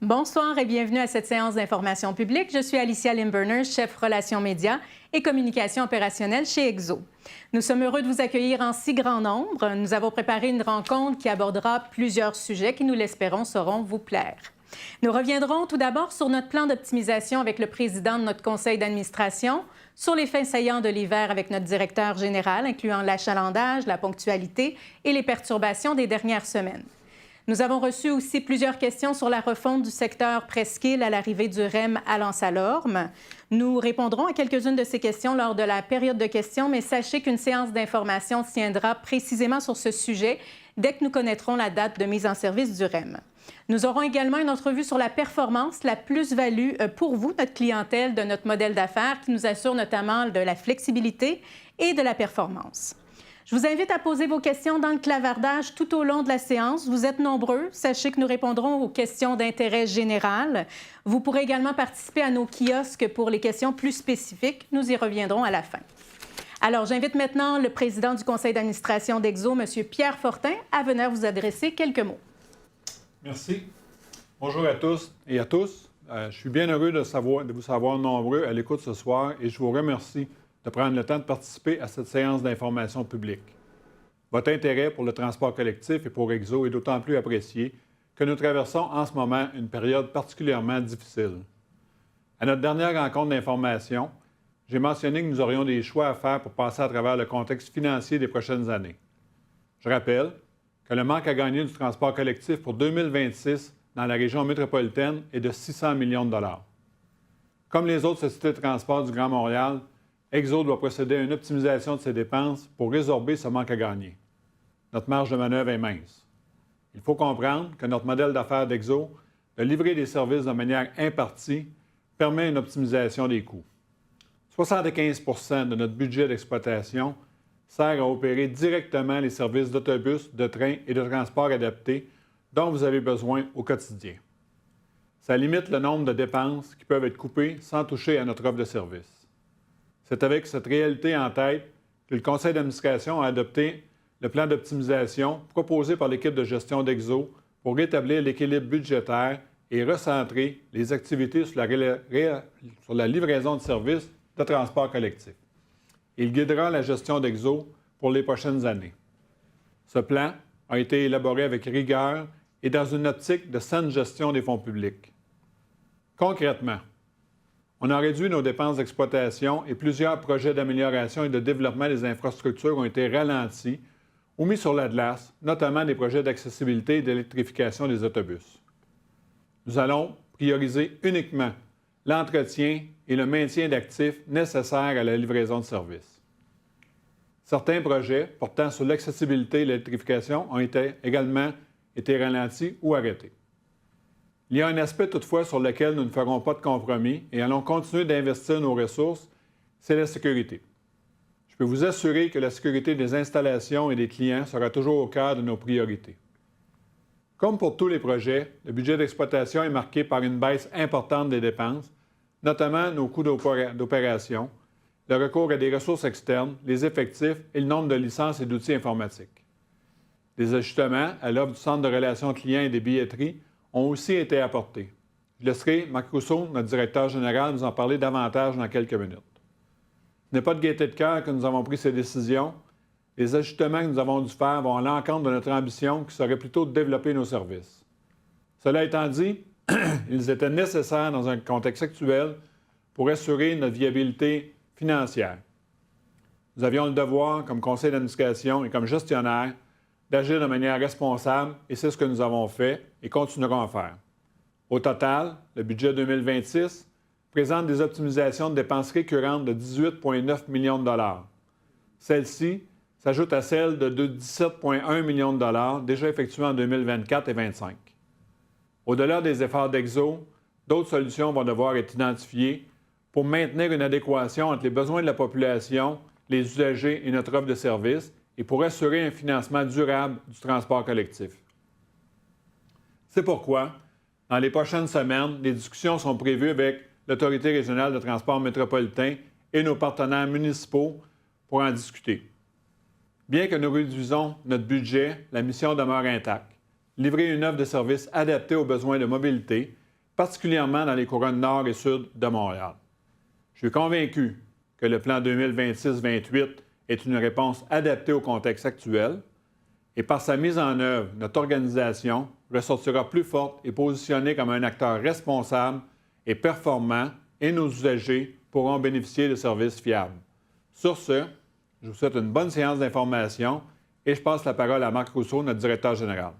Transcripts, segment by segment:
Bonsoir et bienvenue à cette séance d'information publique. Je suis Alicia Limburner, chef relations médias et communication opérationnelle chez Exo. Nous sommes heureux de vous accueillir en si grand nombre. Nous avons préparé une rencontre qui abordera plusieurs sujets qui, nous l'espérons, sauront vous plaire. Nous reviendrons tout d'abord sur notre plan d'optimisation avec le président de notre conseil d'administration, sur les faits saillants de l'hiver avec notre directeur général, incluant l'achalandage, la ponctualité et les perturbations des dernières semaines. Nous avons reçu aussi plusieurs questions sur la refonte du secteur presqu'île à l'arrivée du REM à L'Anse-à-l'Orme. Nous répondrons à quelques-unes de ces questions lors de la période de questions, mais sachez qu'une séance d'information se tiendra précisément sur ce sujet dès que nous connaîtrons la date de mise en service du REM. Nous aurons également une entrevue sur la performance, la plus-value pour vous, notre clientèle, de notre modèle d'affaires qui nous assure notamment de la flexibilité et de la performance. Je vous invite à poser vos questions dans le clavardage tout au long de la séance. Vous êtes nombreux. Sachez que nous répondrons aux questions d'intérêt général. Vous pourrez également participer à nos kiosques pour les questions plus spécifiques. Nous y reviendrons à la fin. Alors, j'invite maintenant le président du conseil d'administration d'Exo, M. Pierre Fortin, à venir vous adresser quelques mots. Merci. Bonjour à tous et à tous. Je suis bien heureux de vous savoir nombreux à l'écoute ce soir et je vous remercie de prendre le temps de participer à cette séance d'information publique. Votre intérêt pour le transport collectif et pour Exo est d'autant plus apprécié que nous traversons en ce moment une période particulièrement difficile. À notre dernière rencontre d'information, j'ai mentionné que nous aurions des choix à faire pour passer à travers le contexte financier des prochaines années. Je rappelle que le manque à gagner du transport collectif pour 2026 dans la région métropolitaine est de 600 millions de dollars. Comme les autres sociétés de transport du Grand Montréal, Exo doit procéder à une optimisation de ses dépenses pour résorber ce manque à gagner. Notre marge de manœuvre est mince. Il faut comprendre que notre modèle d'affaires d'Exo de livrer des services de manière impartie permet une optimisation des coûts. 75 de notre budget d'exploitation sert à opérer directement les services d'autobus, de train et de transport adaptés dont vous avez besoin au quotidien. Ça limite le nombre de dépenses qui peuvent être coupées sans toucher à notre offre de service. C'est avec cette réalité en tête que le conseil d'administration a adopté le plan d'optimisation proposé par l'équipe de gestion d'Exo pour rétablir l'équilibre budgétaire et recentrer les activités sur la livraison de services de transport collectif. Il guidera la gestion d'Exo pour les prochaines années. Ce plan a été élaboré avec rigueur et dans une optique de saine gestion des fonds publics. Concrètement, on a réduit nos dépenses d'exploitation et plusieurs projets d'amélioration et de développement des infrastructures ont été ralentis ou mis sur la glace, notamment des projets d'accessibilité et d'électrification des autobus. Nous allons prioriser uniquement l'entretien et le maintien d'actifs nécessaires à la livraison de services. Certains projets portant sur l'accessibilité et l'électrification ont également été ralentis ou arrêtés. Il y a un aspect toutefois sur lequel nous ne ferons pas de compromis et allons continuer d'investir nos ressources, c'est la sécurité. Je peux vous assurer que la sécurité des installations et des clients sera toujours au cœur de nos priorités. Comme pour tous les projets, le budget d'exploitation est marqué par une baisse importante des dépenses, notamment nos coûts d'opération, le recours à des ressources externes, les effectifs et le nombre de licences et d'outils informatiques. Des ajustements à l'offre du centre de relations clients et des billetteries ont aussi été apportés. Je laisserai Marc Rousseau, notre directeur général, nous en parler davantage dans quelques minutes. Ce n'est pas de gaieté de cœur que nous avons pris ces décisions. Les ajustements que nous avons dû faire vont à l'encontre de notre ambition qui serait plutôt de développer nos services. Cela étant dit, ils étaient nécessaires dans un contexte actuel pour assurer notre viabilité financière. Nous avions le devoir, comme conseil d'administration et comme gestionnaire, d'agir de manière responsable et c'est ce que nous avons fait et continuerons à faire. Au total, le budget 2026 présente des optimisations de dépenses récurrentes de 18,9 millions de dollars. Celles-ci s'ajoutent à celles de 17,1 millions de dollars déjà effectuées en 2024 et 2025. Au-delà des efforts d'Exo, d'autres solutions vont devoir être identifiées pour maintenir une adéquation entre les besoins de la population, les usagers et notre offre de services et pour assurer un financement durable du transport collectif. C'est pourquoi, dans les prochaines semaines, des discussions sont prévues avec l'Autorité régionale de transport métropolitain et nos partenaires municipaux pour en discuter. Bien que nous réduisons notre budget, la mission demeure intacte. Livrer une offre de service adaptée aux besoins de mobilité particulièrement dans les couronnes nord et sud de Montréal. Je suis convaincu que le plan 2026-28 est une réponse adaptée au contexte actuel et par sa mise en œuvre, notre organisation ressortira plus forte et positionnée comme un acteur responsable et performant et nos usagers pourront bénéficier de services fiables. Sur ce, je vous souhaite une bonne séance d'information et je passe la parole à Marc Rousseau, notre directeur général.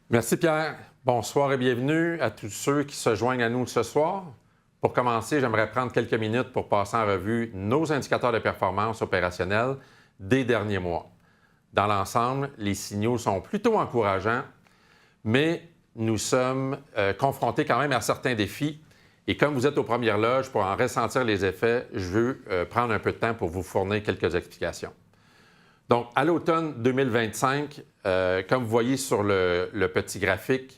Merci Pierre. Bonsoir et bienvenue à tous ceux qui se joignent à nous ce soir. Pour commencer, j'aimerais prendre quelques minutes pour passer en revue nos indicateurs de performance opérationnelle des derniers mois. Dans l'ensemble, les signaux sont plutôt encourageants, mais nous sommes confrontés quand même à certains défis. Et comme vous êtes aux premières loges, pour en ressentir les effets, je veux prendre un peu de temps pour vous fournir quelques explications. Donc, à l'automne 2025, comme vous voyez sur le petit graphique,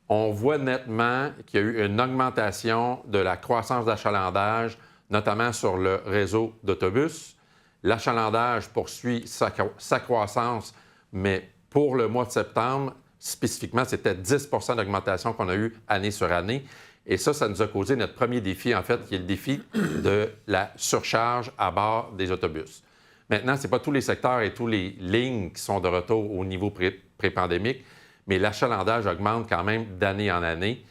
on voit nettement qu'il y a eu une augmentation de la croissance d'achalandage, notamment sur le réseau d'autobus. L'achalandage poursuit sa croissance, mais pour le mois de septembre, spécifiquement, c'était 10 d'augmentation qu'on a eu année sur année. Et ça nous a causé notre premier défi, en fait, qui est le défi de la surcharge à bord des autobus. Maintenant, ce n'est pas tous les secteurs et toutes les lignes qui sont de retour au niveau pré-pandémique, mais l'achalandage augmente quand même d'année en année.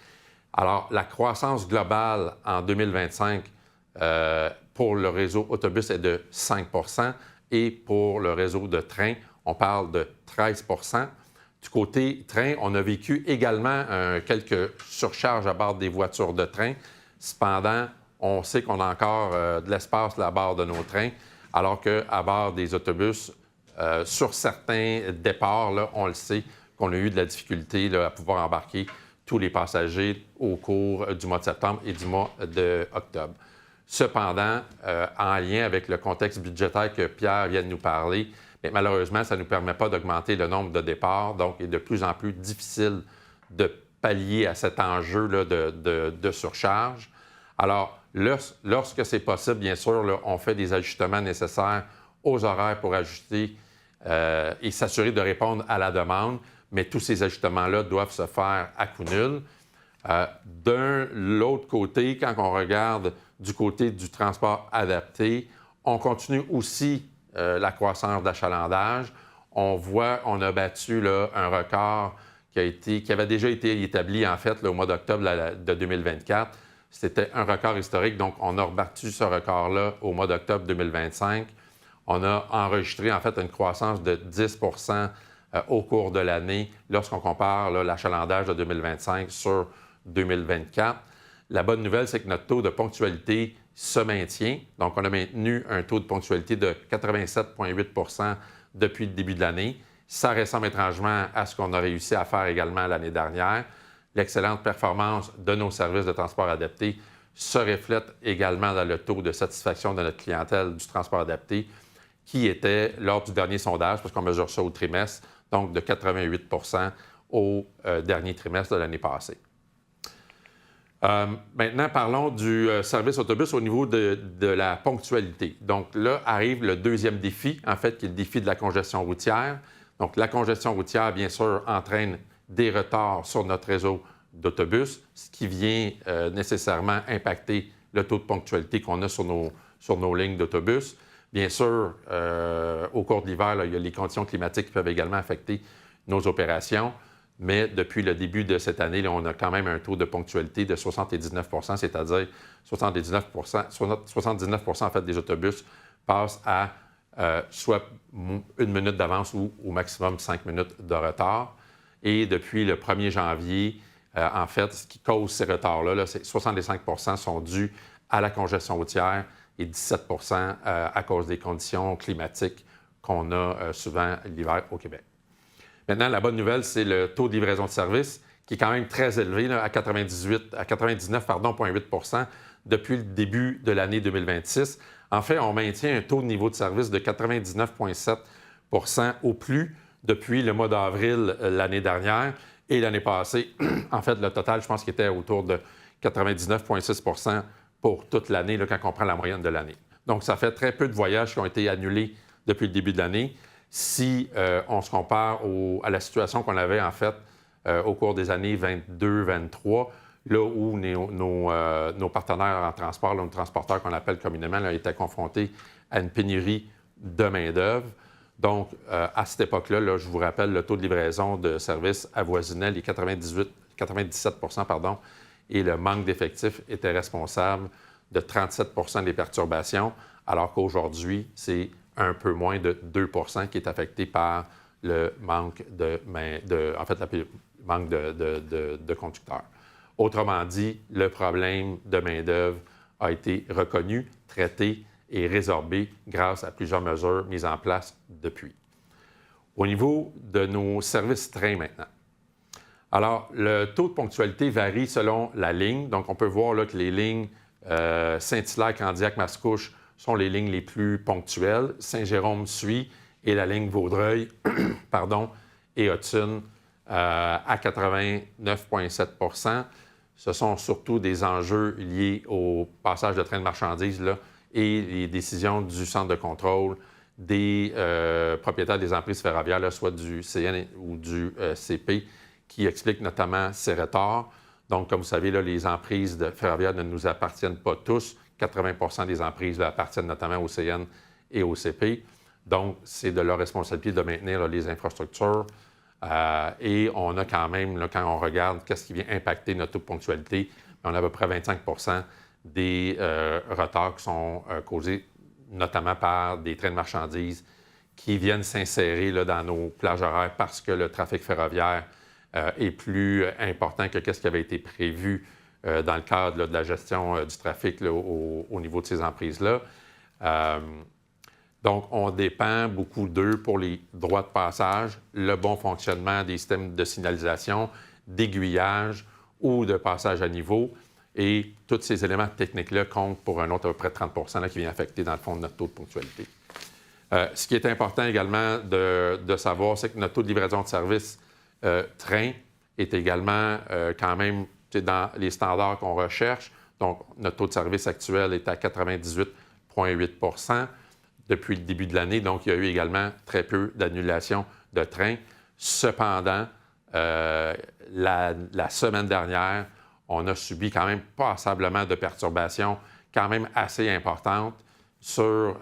Alors, la croissance globale en 2025 pour le réseau autobus est de 5 et pour le réseau de train, on parle de 13 Du côté train, on a vécu également quelques surcharges à bord des voitures de train. Cependant, on sait qu'on a encore de l'espace là, à bord de nos trains, alors qu'à bord des autobus, sur certains départs, là, on le sait, qu'on a eu de la difficulté là, à pouvoir embarquer tous les passagers au cours du mois de septembre et du mois d'octobre. Cependant, en lien avec le contexte budgétaire que Pierre vient de nous parler, mais malheureusement, ça ne nous permet pas d'augmenter le nombre de départs, donc il est de plus en plus difficile de pallier à cet enjeu là, de surcharge. Alors, lorsque c'est possible, bien sûr, là, on fait des ajustements nécessaires aux horaires pour ajuster et s'assurer de répondre à la demande, mais tous ces ajustements-là doivent se faire à coût nul. D'un l'autre côté, quand on regarde du côté du transport adapté, on continue aussi la croissance d'achalandage. On a battu là, un record qui avait déjà été établi, en fait, là, au mois d'octobre de 2024. C'était un record historique, donc on a rebattu ce record-là au mois d'octobre 2025. On a enregistré, en fait, une croissance de 10 au cours de l'année lorsqu'on compare l'achalandage de 2025 sur 2024. La bonne nouvelle, c'est que notre taux de ponctualité se maintient. Donc, on a maintenu un taux de ponctualité de 87,8 depuis le début de l'année. Ça ressemble étrangement à ce qu'on a réussi à faire également l'année dernière. L'excellente performance de nos services de transport adapté se reflète également dans le taux de satisfaction de notre clientèle du transport adapté, qui était, lors du dernier sondage, parce qu'on mesure ça au trimestre, donc de 88 au dernier trimestre de l'année passée. Maintenant, parlons du service autobus au niveau de la ponctualité. Donc là arrive le deuxième défi, en fait, qui est le défi de la congestion routière. Donc la congestion routière, bien sûr, entraîne des retards sur notre réseau d'autobus, ce qui vient nécessairement impacter le taux de ponctualité qu'on a sur nos lignes d'autobus. Bien sûr, au cours de l'hiver, il y a les conditions climatiques qui peuvent également affecter nos opérations, mais depuis le début de cette année, là, on a quand même un taux de ponctualité de 79 c'est-à-dire 79 en fait, des autobus passent à soit une minute d'avance ou au maximum 5 minutes de retard. Et depuis le 1er janvier, en fait, ce qui cause ces retards-là, c'est 65 sont dus à la congestion routière et 17 à cause des conditions climatiques qu'on a souvent l'hiver au Québec. Maintenant, la bonne nouvelle, c'est le taux de livraison de service qui est quand même très élevé, là, à 99,8 depuis le début de l'année 2026. En fait, on maintient un taux de niveau de service de 99,7 au plus depuis le mois d'avril l'année dernière. Et l'année passée, en fait, le total, je pense qu'il était autour de 99,6 pour toute l'année, là, quand on prend la moyenne de l'année. Donc, ça fait très peu de voyages qui ont été annulés depuis le début de l'année. Si on se compare à la situation qu'on avait, en fait, au cours des années 22-23, là où nos partenaires en transport, nos transporteurs qu'on appelle communément, là, étaient confrontés à une pénurie de main-d'œuvre. Donc, à cette époque-là, là, je vous rappelle, le taux de livraison de services avoisinait les 97 pardon, et le manque d'effectifs était responsable de 37 des perturbations, alors qu'aujourd'hui, c'est un peu moins de 2 qui est affecté par le manque manque de conducteurs. Autrement dit, le problème de main-d'œuvre a été reconnu, traité et résorbé grâce à plusieurs mesures mises en place depuis. Au niveau de nos services trains maintenant. Alors, le taux de ponctualité varie selon la ligne. Donc, on peut voir là, que les lignes Saint-Hilaire, Candiac, Mascouche sont les lignes les plus ponctuelles. Saint-Jérôme suit et la ligne Vaudreuil et Hudson à 89,7 Ce sont surtout des enjeux liés au passage de trains de marchandises là, et les décisions du centre de contrôle des propriétaires des emprises ferroviaires, là, soit du CN ou du CP, qui expliquent notamment ces retards. Donc, comme vous savez, là, les emprises ferroviaires ne nous appartiennent pas tous. 80 des emprises là, appartiennent notamment au CN et au CP. Donc, c'est de leur responsabilité de maintenir là, les infrastructures. Et on a quand même, là, quand on regarde qu'est-ce qui vient impacter notre taux de ponctualité, on a à peu près 25 des retards qui sont causés notamment par des trains de marchandises qui viennent s'insérer là, dans nos plages horaires parce que le trafic ferroviaire est plus important que ce qui avait été prévu dans le cadre là, de la gestion du trafic là, au niveau de ces emprises-là. Donc, on dépend beaucoup d'eux pour les droits de passage, le bon fonctionnement des systèmes de signalisation, d'aiguillage ou de passage à niveau. Et tous ces éléments techniques-là comptent pour un autre à peu près 30 là, qui vient affecter, dans le fond, notre taux de ponctualité. Ce qui est important également de savoir, c'est que notre taux de livraison de service train est également quand même dans les standards qu'on recherche. Donc, notre taux de service actuel est à 98,8 depuis le début de l'année. Donc, il y a eu également très peu d'annulations de trains. Cependant, la semaine dernière, on a subi quand même passablement de perturbations quand même assez importantes sur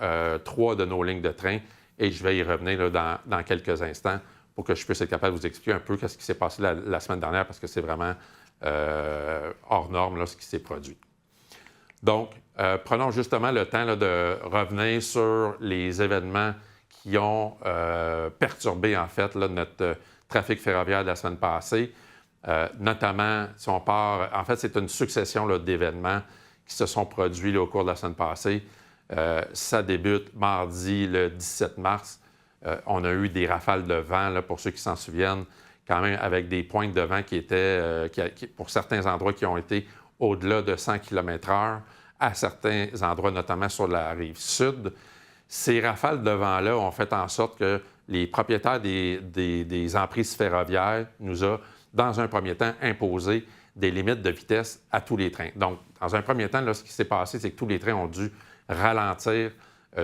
3 de nos lignes de train. Et je vais y revenir là, dans quelques instants pour que je puisse être capable de vous expliquer un peu ce qui s'est passé la semaine dernière, parce que c'est vraiment hors norme là, ce qui s'est produit. Donc, prenons justement le temps là, de revenir sur les événements qui ont perturbé, en fait, là, notre trafic ferroviaire de la semaine passée. Notamment, si on part... En fait, c'est une succession là, d'événements qui se sont produits là, au cours de la semaine passée. Ça débute mardi, le 17 mars. On a eu des rafales de vent, là, pour ceux qui s'en souviennent, quand même avec des pointes de vent qui étaient, pour certains endroits, qui ont été au-delà de 100 km/h, à certains endroits, notamment sur la rive sud. Ces rafales de vent-là ont fait en sorte que les propriétaires des emprises ferroviaires nous ont, dans un premier temps, imposé des limites de vitesse à tous les trains. Donc, dans un premier temps, là, ce qui s'est passé, c'est que tous les trains ont dû ralentir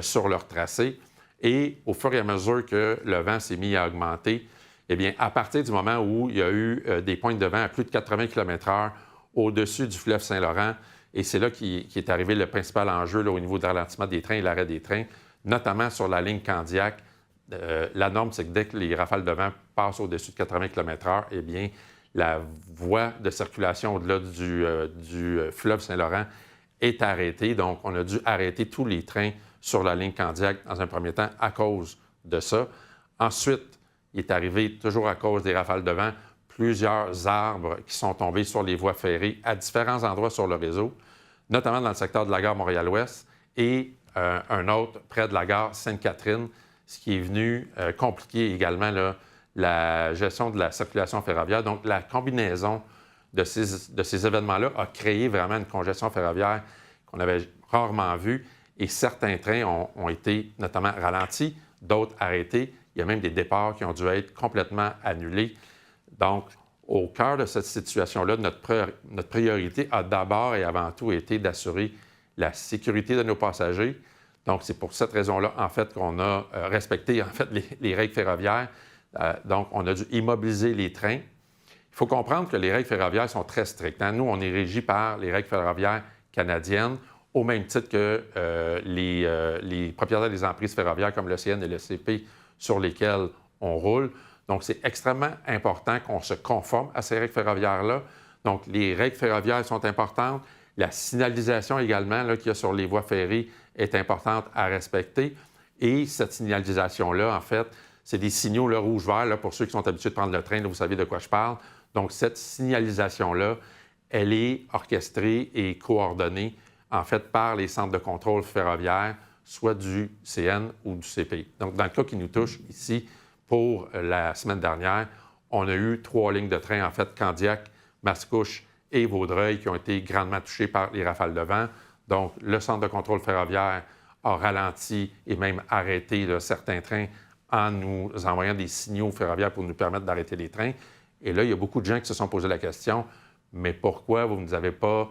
sur leur tracé. Et au fur et à mesure que le vent s'est mis à augmenter, eh bien, à partir du moment où il y a eu des pointes de vent à plus de 80 km/h au-dessus du fleuve Saint-Laurent, et c'est là qu'est arrivé le principal enjeu là, au niveau du ralentissement des trains et l'arrêt des trains, notamment sur la ligne Candiac. La norme, c'est que dès que les rafales de vent passent au-dessus de 80 km/h, eh bien, la voie de circulation au-delà du fleuve Saint-Laurent est arrêtée. Donc, on a dû arrêter tous les trains sur la ligne Candiac dans un premier temps à cause de ça. Ensuite, il est arrivé, toujours à cause des rafales de vent, plusieurs arbres qui sont tombés sur les voies ferrées à différents endroits sur le réseau, notamment dans le secteur de la gare Montréal-Ouest et un autre près de la gare Sainte-Catherine, ce qui est venu compliquer également là, la gestion de la circulation ferroviaire. Donc, la combinaison de ces événements-là a créé vraiment une congestion ferroviaire qu'on avait rarement vue, et certains trains ont été notamment ralentis, d'autres arrêtés. Il y a même des départs qui ont dû être complètement annulés. Donc, au cœur de cette situation-là, notre priorité a d'abord et avant tout été d'assurer la sécurité de nos passagers. Donc, c'est pour cette raison-là, en fait, qu'on a respecté, en fait, les règles ferroviaires. Donc, on a dû immobiliser les trains Il faut comprendre que les règles ferroviaires sont très strictes. Nous, on est régi par les règles ferroviaires canadiennes, au même titre que les propriétaires des emprises ferroviaires comme le CN et le CP sur lesquels on roule. Donc, c'est extrêmement important qu'on se conforme à ces règles ferroviaires-là. Donc, les règles ferroviaires sont importantes. La signalisation également qu'il y a sur les voies ferrées est importante à respecter. Et cette signalisation-là, en fait, c'est des signaux rouge-vert. Pour ceux qui sont habitués de prendre le train, là, vous savez de quoi je parle. Donc, cette signalisation-là, elle est orchestrée et coordonnée, en fait, par les centres de contrôle ferroviaire, soit du CN ou du CP. Donc, dans le cas qui nous touche ici, pour la semaine dernière, on a eu 3 lignes de train, en fait, Candiac, Mascouche et Vaudreuil, qui ont été grandement touchées par les rafales de vent. Donc, le centre de contrôle ferroviaire a ralenti et même arrêté certains trains en nous envoyant des signaux ferroviaires pour nous permettre d'arrêter les trains. Et là, il y a beaucoup de gens qui se sont posé la question, mais pourquoi vous ne nous avez pas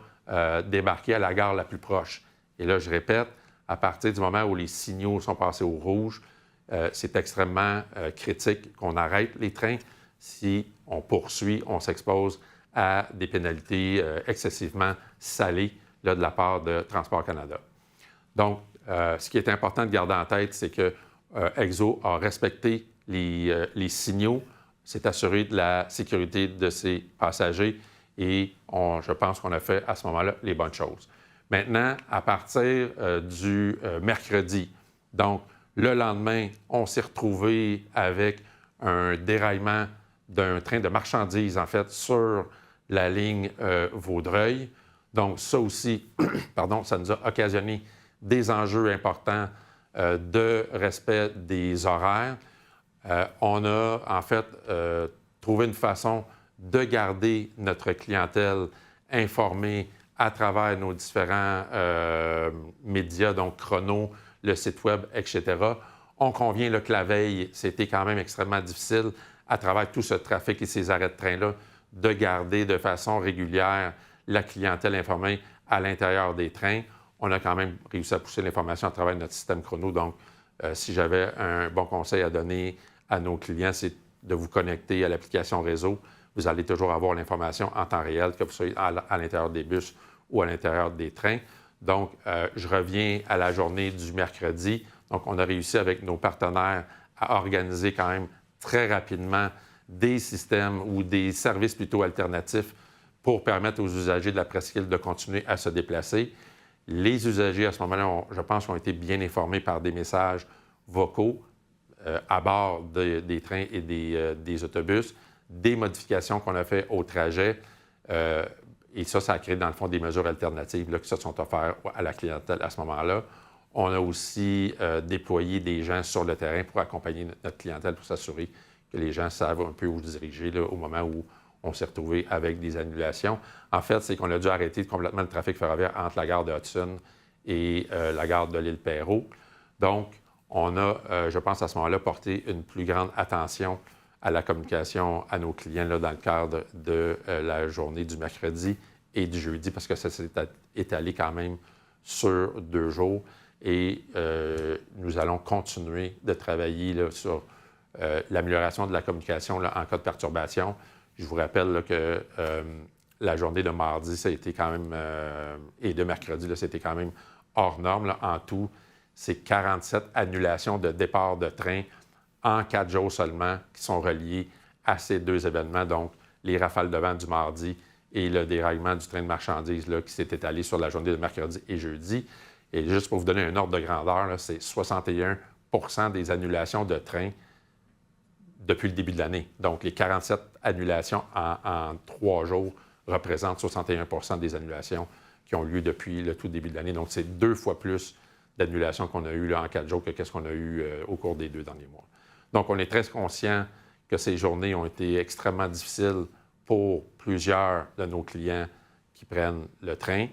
débarqué à la gare la plus proche? Et là, je répète, à partir du moment où les signaux sont passés au rouge, c'est extrêmement critique qu'on arrête les trains. Si on poursuit, on s'expose à des pénalités excessivement salées là, de la part de Transport Canada. Donc, ce qui est important de garder en tête, c'est que EXO a respecté les signaux, s'est assuré de la sécurité de ses passagers et je pense qu'on a fait à ce moment-là les bonnes choses. Maintenant, à partir du mercredi, donc le lendemain, on s'est retrouvé avec un déraillement d'un train de marchandises, en fait, sur la ligne Vaudreuil. Donc, ça aussi, pardon, ça nous a occasionné des enjeux importants de respect des horaires. On a, en fait, trouvé une façon de garder notre clientèle informée à travers nos différents médias, donc Chrono, le site Web, etc. On convient là, que la veille, c'était quand même extrêmement difficile à travers tout ce trafic et ces arrêts de train-là, de garder de façon régulière la clientèle informée à l'intérieur des trains. On a quand même réussi à pousser l'information à travers notre système Chrono. Donc, si j'avais un bon conseil à donner à nos clients, c'est de vous connecter à l'application réseau. Vous allez toujours avoir l'information en temps réel, que vous soyez à l'intérieur des bus ou à l'intérieur des trains. Donc, je reviens à la journée du mercredi. Donc, on a réussi avec nos partenaires à organiser quand même très rapidement des systèmes ou des services plutôt alternatifs pour permettre aux usagers de la presqu'île de continuer à se déplacer. Les usagers, à ce moment-là, je pense, ont été bien informés par des messages vocaux à bord des trains et des autobus, des modifications qu'on a faites au trajet. Et ça a créé, dans le fond, des mesures alternatives là, qui se sont offertes à la clientèle à ce moment-là. On a aussi déployé des gens sur le terrain pour accompagner notre clientèle, pour s'assurer que les gens savent un peu où se diriger là, au moment où on s'est retrouvé avec des annulations. En fait, c'est qu'on a dû arrêter complètement le trafic ferroviaire entre la gare de Hudson et la gare de l'île Perrot. Donc, on a, je pense, à ce moment-là, porté une plus grande attention à la communication à nos clients là, dans le cadre de la journée du mercredi et du jeudi, parce que ça s'est étalé quand même sur 2 jours. Et nous allons continuer de travailler là, sur l'amélioration de la communication là, en cas de perturbation. Je vous rappelle là, que la journée de mardi, ça a été quand même, et de mercredi, là, c'était quand même hors norme. Là. En tout, c'est 47 annulations de départ de train en 4 jours seulement qui sont reliés à ces 2 événements, donc les rafales de vent du mardi et le déraillement du train de marchandises là, qui s'est étalé sur la journée de mercredi et jeudi. Et juste pour vous donner un ordre de grandeur, là, c'est 61 des annulations de train depuis le début de l'année. Donc, les 47 annulations en 3 jours représentent 61 des annulations qui ont lieu depuis le tout début de l'année. Donc, c'est 2 fois plus d'annulations qu'on a eues là, en 4 jours que ce qu'on a eu au cours des 2 derniers mois. Donc, on est très conscient que ces journées ont été extrêmement difficiles pour plusieurs de nos clients qui prennent le train.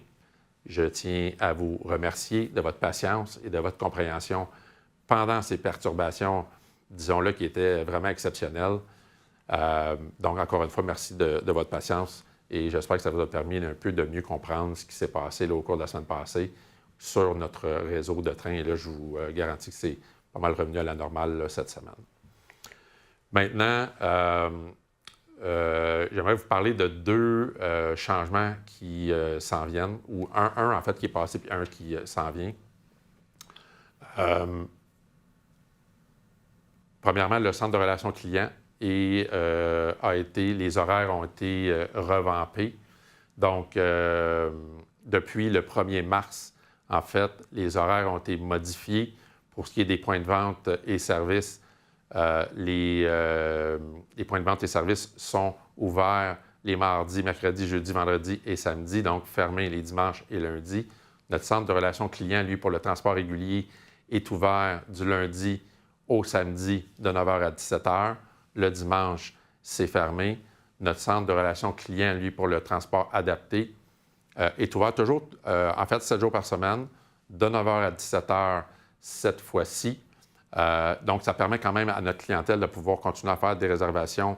Je tiens à vous remercier de votre patience et de votre compréhension pendant ces perturbations, disons-le, qui étaient vraiment exceptionnelles. Donc, encore une fois, merci de votre patience et j'espère que ça vous a permis un peu de mieux comprendre ce qui s'est passé là, au cours de la semaine passée sur notre réseau de trains. Et là, je vous garantis que c'est pas mal revenu à la normale là, cette semaine. Maintenant, j'aimerais vous parler de deux changements qui s'en viennent, ou un en fait qui est passé, puis un qui s'en vient. Premièrement, le centre de relations clients les horaires ont été revampés. Donc, depuis le 1er mars, en fait, les horaires ont été modifiés. Pour ce qui est des points de vente et services, les points de vente et services sont ouverts les mardis, mercredis, jeudis, vendredis et samedis, donc fermés les dimanches et lundis. Notre centre de relations clients, lui, pour le transport régulier, est ouvert du lundi au samedi de 9h à 17h. Le dimanche, c'est fermé. Notre centre de relations clients, lui, pour le transport adapté, est ouvert toujours, en fait, 7 jours par semaine, de 9h à 17h cette fois-ci. Donc, ça permet quand même à notre clientèle de pouvoir continuer à faire des réservations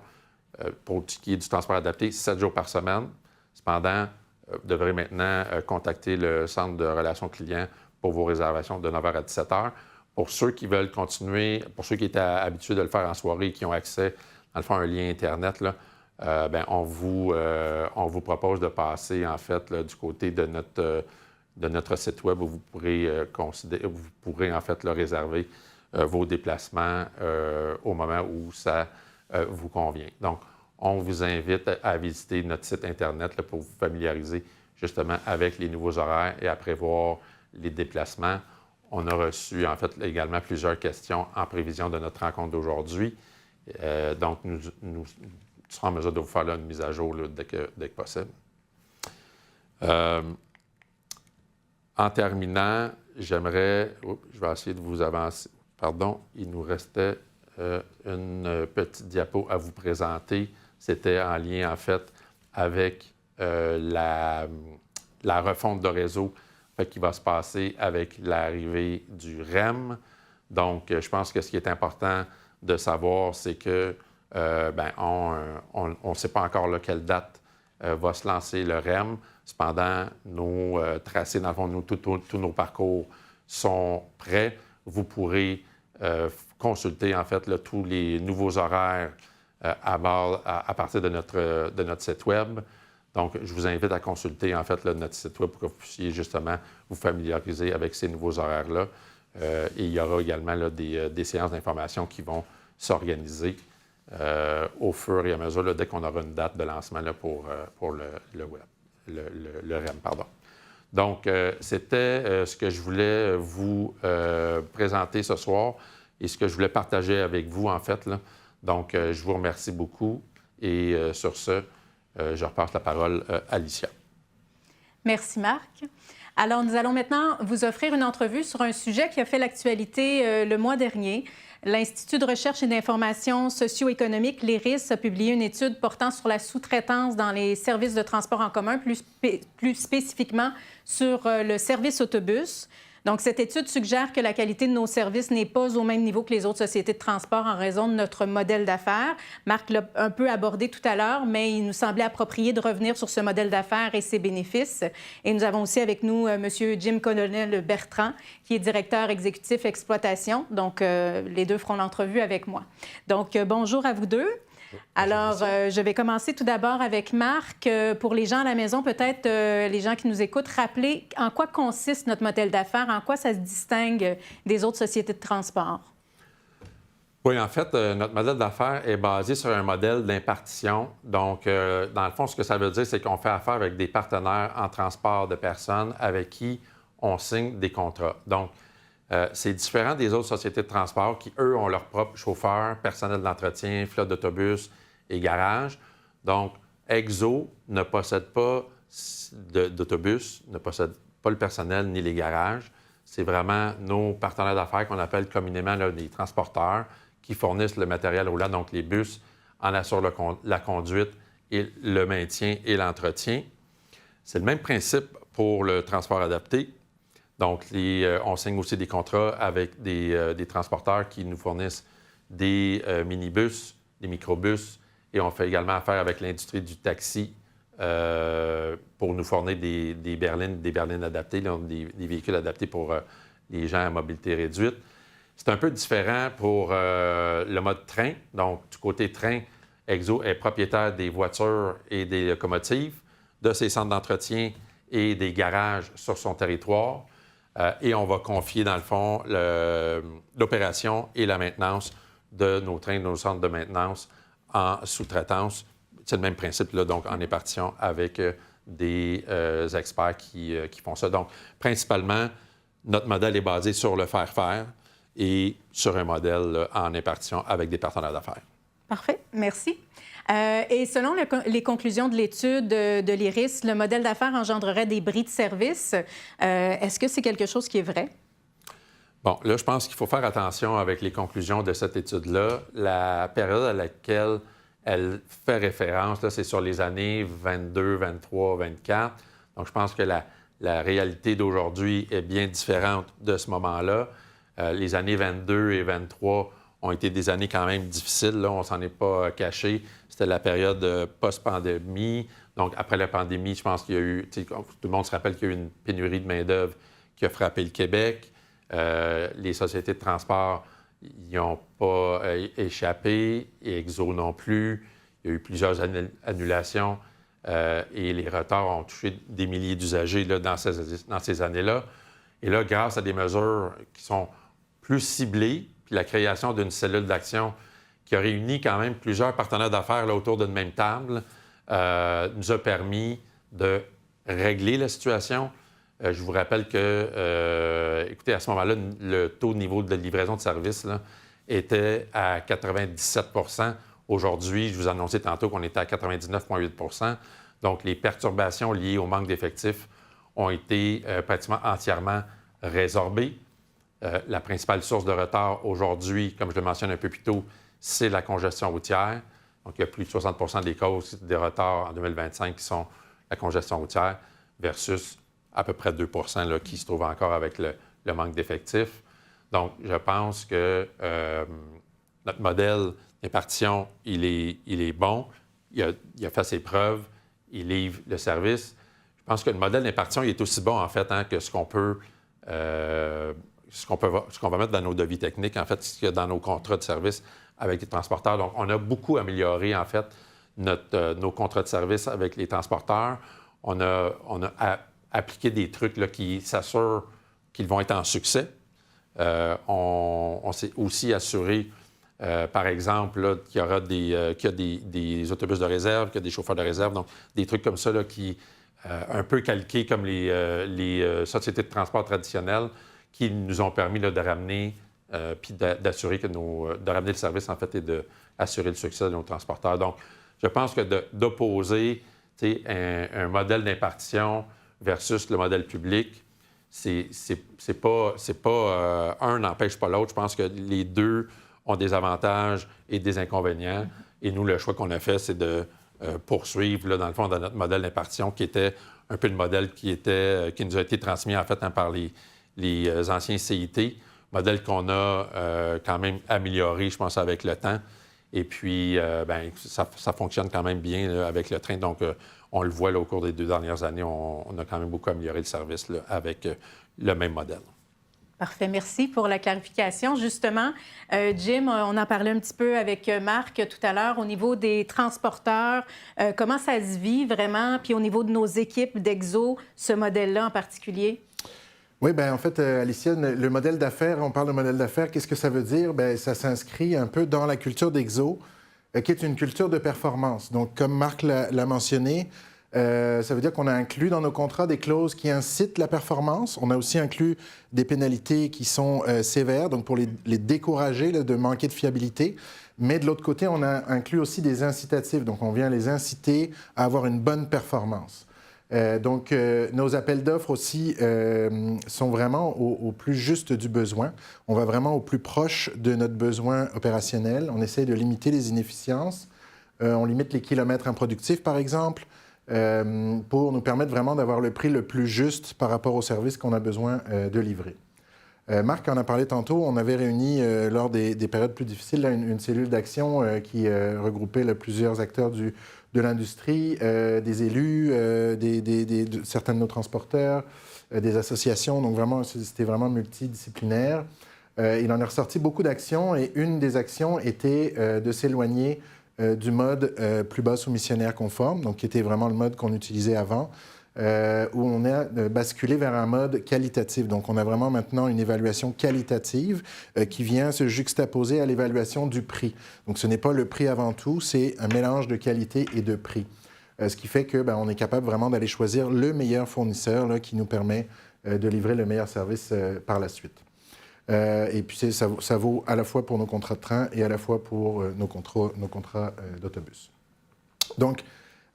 pour ce qui est du transport adapté 7 jours par semaine. Cependant, vous devrez maintenant contacter le centre de relations clients pour vos réservations de 9h à 17h. Pour ceux qui veulent continuer, pour ceux qui étaient habitués de le faire en soirée et qui ont accès, dans le fond, à un lien Internet, là, on vous propose de passer, en fait, là, du côté de notre site Web où vous pourrez en fait, là, réserver vos déplacements au moment où ça vous convient. Donc, on vous invite à visiter notre site Internet là, pour vous familiariser justement avec les nouveaux horaires et à prévoir les déplacements. On a reçu, en fait, également plusieurs questions en prévision de notre rencontre d'aujourd'hui. Donc, nous serons en mesure de vous faire là, une mise à jour là, dès que possible. En terminant, je vais essayer de vous avancer. Pardon, il nous restait une petite diapo à vous présenter. C'était en lien, en fait, avec la refonte de réseau qui va se passer avec l'arrivée du REM. Donc, je pense que ce qui est important de savoir, c'est que on ne sait pas encore là, quelle date va se lancer le REM. Cependant, nos tracés, dans le fond, tous nos parcours sont prêts. Vous pourrez consulter, en fait, là, tous les nouveaux horaires à partir de notre site Web. Donc, je vous invite à consulter, en fait, là, notre site Web pour que vous puissiez justement vous familiariser avec ces nouveaux horaires-là. Et il y aura également là, des séances d'information qui vont s'organiser au fur et à mesure, là, dès qu'on aura une date de lancement là, pour le web, le REM, pardon. Donc, c'était ce que je voulais vous présenter ce soir et ce que je voulais partager avec vous, en fait, là. Donc, je vous remercie beaucoup et sur ce, je repasse la parole à Alicia. Merci, Marc. Alors, nous allons maintenant vous offrir une entrevue sur un sujet qui a fait l'actualité le mois dernier. L'Institut de recherche et d'information socio-économique, l'IRIS, a publié une étude portant sur la sous-traitance dans les services de transport en commun, plus spécifiquement sur le service autobus. Donc, cette étude suggère que la qualité de nos services n'est pas au même niveau que les autres sociétés de transport en raison de notre modèle d'affaires. Marc l'a un peu abordé tout à l'heure, mais il nous semblait approprié de revenir sur ce modèle d'affaires et ses bénéfices. Et nous avons aussi avec nous M. Jim Colonel-Bertrand, qui est directeur exécutif exploitation. Donc, les deux feront l'entrevue avec moi. Donc, bonjour à vous deux. Alors, je vais commencer tout d'abord avec Marc. Pour les gens à la maison, peut-être les gens qui nous écoutent, rappeler en quoi consiste notre modèle d'affaires, en quoi ça se distingue des autres sociétés de transport. Oui, en fait, notre modèle d'affaires est basé sur un modèle d'impartition. Donc, dans le fond, ce que ça veut dire, c'est qu'on fait affaire avec des partenaires en transport de personnes avec qui on signe des contrats. Donc, c'est différent des autres sociétés de transport qui, eux, ont leur propre chauffeur, personnel d'entretien, flotte d'autobus et garage. Donc, Exo ne possède pas d'autobus, ne possède pas le personnel ni les garages. C'est vraiment nos partenaires d'affaires qu'on appelle communément là, des transporteurs qui fournissent le matériel roulant, donc les bus, en assurent la conduite et le maintien et l'entretien. C'est le même principe pour le transport adapté. Donc, on signe aussi des contrats avec des transporteurs qui nous fournissent des minibus, des microbus, et on fait également affaire avec l'industrie du taxi pour nous fournir des berlines adaptées, donc des véhicules adaptés pour les gens à mobilité réduite. C'est un peu différent pour le mode train. Donc, du côté train, Exo est propriétaire des voitures et des locomotives, de ses centres d'entretien et des garages sur son territoire. Et on va confier, dans le fond, l'opération et la maintenance de nos trains, de nos centres de maintenance en sous-traitance. C'est le même principe, là, donc en épartition avec des experts qui font ça. Donc, principalement, notre modèle est basé sur le faire-faire et sur un modèle là, en épartition avec des partenaires d'affaires. Parfait, merci. Et selon les conclusions de l'étude de l'IRIS, le modèle d'affaires engendrerait des bris de service. Est-ce que c'est quelque chose qui est vrai? Bon, là, je pense qu'il faut faire attention avec les conclusions de cette étude-là. La période à laquelle elle fait référence, là, c'est sur les années 22, 23, 24. Donc, je pense que la réalité d'aujourd'hui est bien différente de ce moment-là. Les années 22 et 23 ont été des années quand même difficiles, là, on s'en est pas caché. C'était la période post-pandémie. Donc, après la pandémie, je pense qu'il y a eu, tout le monde se rappelle qu'il y a eu une pénurie de main-d'œuvre qui a frappé le Québec. Les sociétés de transport n'y ont pas échappé, et Exo non plus. Il y a eu plusieurs annulations et les retards ont touché des milliers d'usagers là, dans ces années-là. Et là, grâce à des mesures qui sont plus ciblées, puis la création d'une cellule d'action qui a réuni quand même plusieurs partenaires d'affaires là, autour d'une même table, nous a permis de régler la situation. Je vous rappelle que, écoutez, à ce moment-là, le taux de niveau de livraison de services là, était à 97 %. Aujourd'hui, je vous annonçais tantôt qu'on était à 99,8 %. Donc, les perturbations liées au manque d'effectifs ont été pratiquement entièrement résorbées. La principale source de retard aujourd'hui, comme je le mentionne un peu plus tôt, c'est la congestion routière. Donc, il y a plus de 60 % des causes des retards en 2025 qui sont la congestion routière versus à peu près 2 % là, qui se trouvent encore avec le manque d'effectifs. Donc, je pense que notre modèle d'épartition, il est bon, il a fait ses preuves, il livre le service. Je pense que le modèle d'épartition, il est aussi bon, en fait, hein, que ce qu'on va mettre dans nos devis techniques, en fait, ce qu'il y a dans nos contrats de service avec les transporteurs. Donc, on a beaucoup amélioré, en fait, nos contrats de service avec les transporteurs. On a appliqué des trucs là, qui s'assurent qu'ils vont être en succès. On s'est aussi assuré, par exemple, là, qu'il y aura des autobus de réserve, qu'il y a des chauffeurs de réserve, donc des trucs comme ça là, qui, un peu calqués comme les sociétés de transport traditionnelles, qui nous ont permis là, de ramener, puis d'assurer de ramener le service, en fait, et d'assurer le succès de nos transporteurs. Donc, je pense que d'opposer un modèle d'impartition versus le modèle public, c'est pas un n'empêche pas l'autre. Je pense que les deux ont des avantages et des inconvénients. Et nous, le choix qu'on a fait, c'est de poursuivre, là, dans le fond, dans notre modèle d'impartition, qui était un peu le modèle qui nous a été transmis, en fait, hein, par les anciens CIT, modèle qu'on a quand même amélioré, je pense, avec le temps. Et puis, ça fonctionne quand même bien là, avec le train. Donc, on le voit là, au cours des 2 dernières années, on a quand même beaucoup amélioré le service là, avec le même modèle. Parfait, merci pour la clarification. Justement, Jim, on en parlait un petit peu avec Marc tout à l'heure au niveau des transporteurs. Comment ça se vit vraiment? Puis au niveau de nos équipes d'Exo, ce modèle-là en particulier? Oui, bien, en fait, Alicia, le modèle d'affaires, on parle de modèle d'affaires, qu'est-ce que ça veut dire? Bien, ça s'inscrit un peu dans la culture d'Exo, qui est une culture de performance. Donc, comme Marc l'a mentionné, ça veut dire qu'on a inclus dans nos contrats des clauses qui incitent la performance. On a aussi inclus des pénalités qui sont sévères, donc pour les décourager là, de manquer de fiabilité. Mais de l'autre côté, on a inclus aussi des incitatifs. Donc, on vient les inciter à avoir une bonne performance. Donc, nos appels d'offres aussi sont vraiment au plus juste du besoin. On va vraiment au plus proche de notre besoin opérationnel. On essaie de limiter les inefficiences. On limite les kilomètres improductifs, par exemple, pour nous permettre vraiment d'avoir le prix le plus juste par rapport au service qu'on a besoin de livrer. Marc en a parlé tantôt. On avait réuni, lors des périodes plus difficiles, là, une cellule d'action qui regroupait là, plusieurs acteurs de l'industrie, des élus, certains de nos transporteurs, des associations. Donc, vraiment, c'était vraiment multidisciplinaire. Il en est ressorti beaucoup d'actions et une des actions était de s'éloigner du mode plus bas soumissionnaire conforme, donc qui était vraiment le mode qu'on utilisait avant, où on a basculé vers un mode qualitatif. Donc, on a vraiment maintenant une évaluation qualitative qui vient se juxtaposer à l'évaluation du prix. Donc, ce n'est pas le prix avant tout, c'est un mélange de qualité et de prix. Ce qui fait que on est capable vraiment d'aller choisir le meilleur fournisseur là, qui nous permet de livrer le meilleur service par la suite. Et puis, ça vaut à la fois pour nos contrats de train et à la fois pour nos contrats d'autobus. Donc,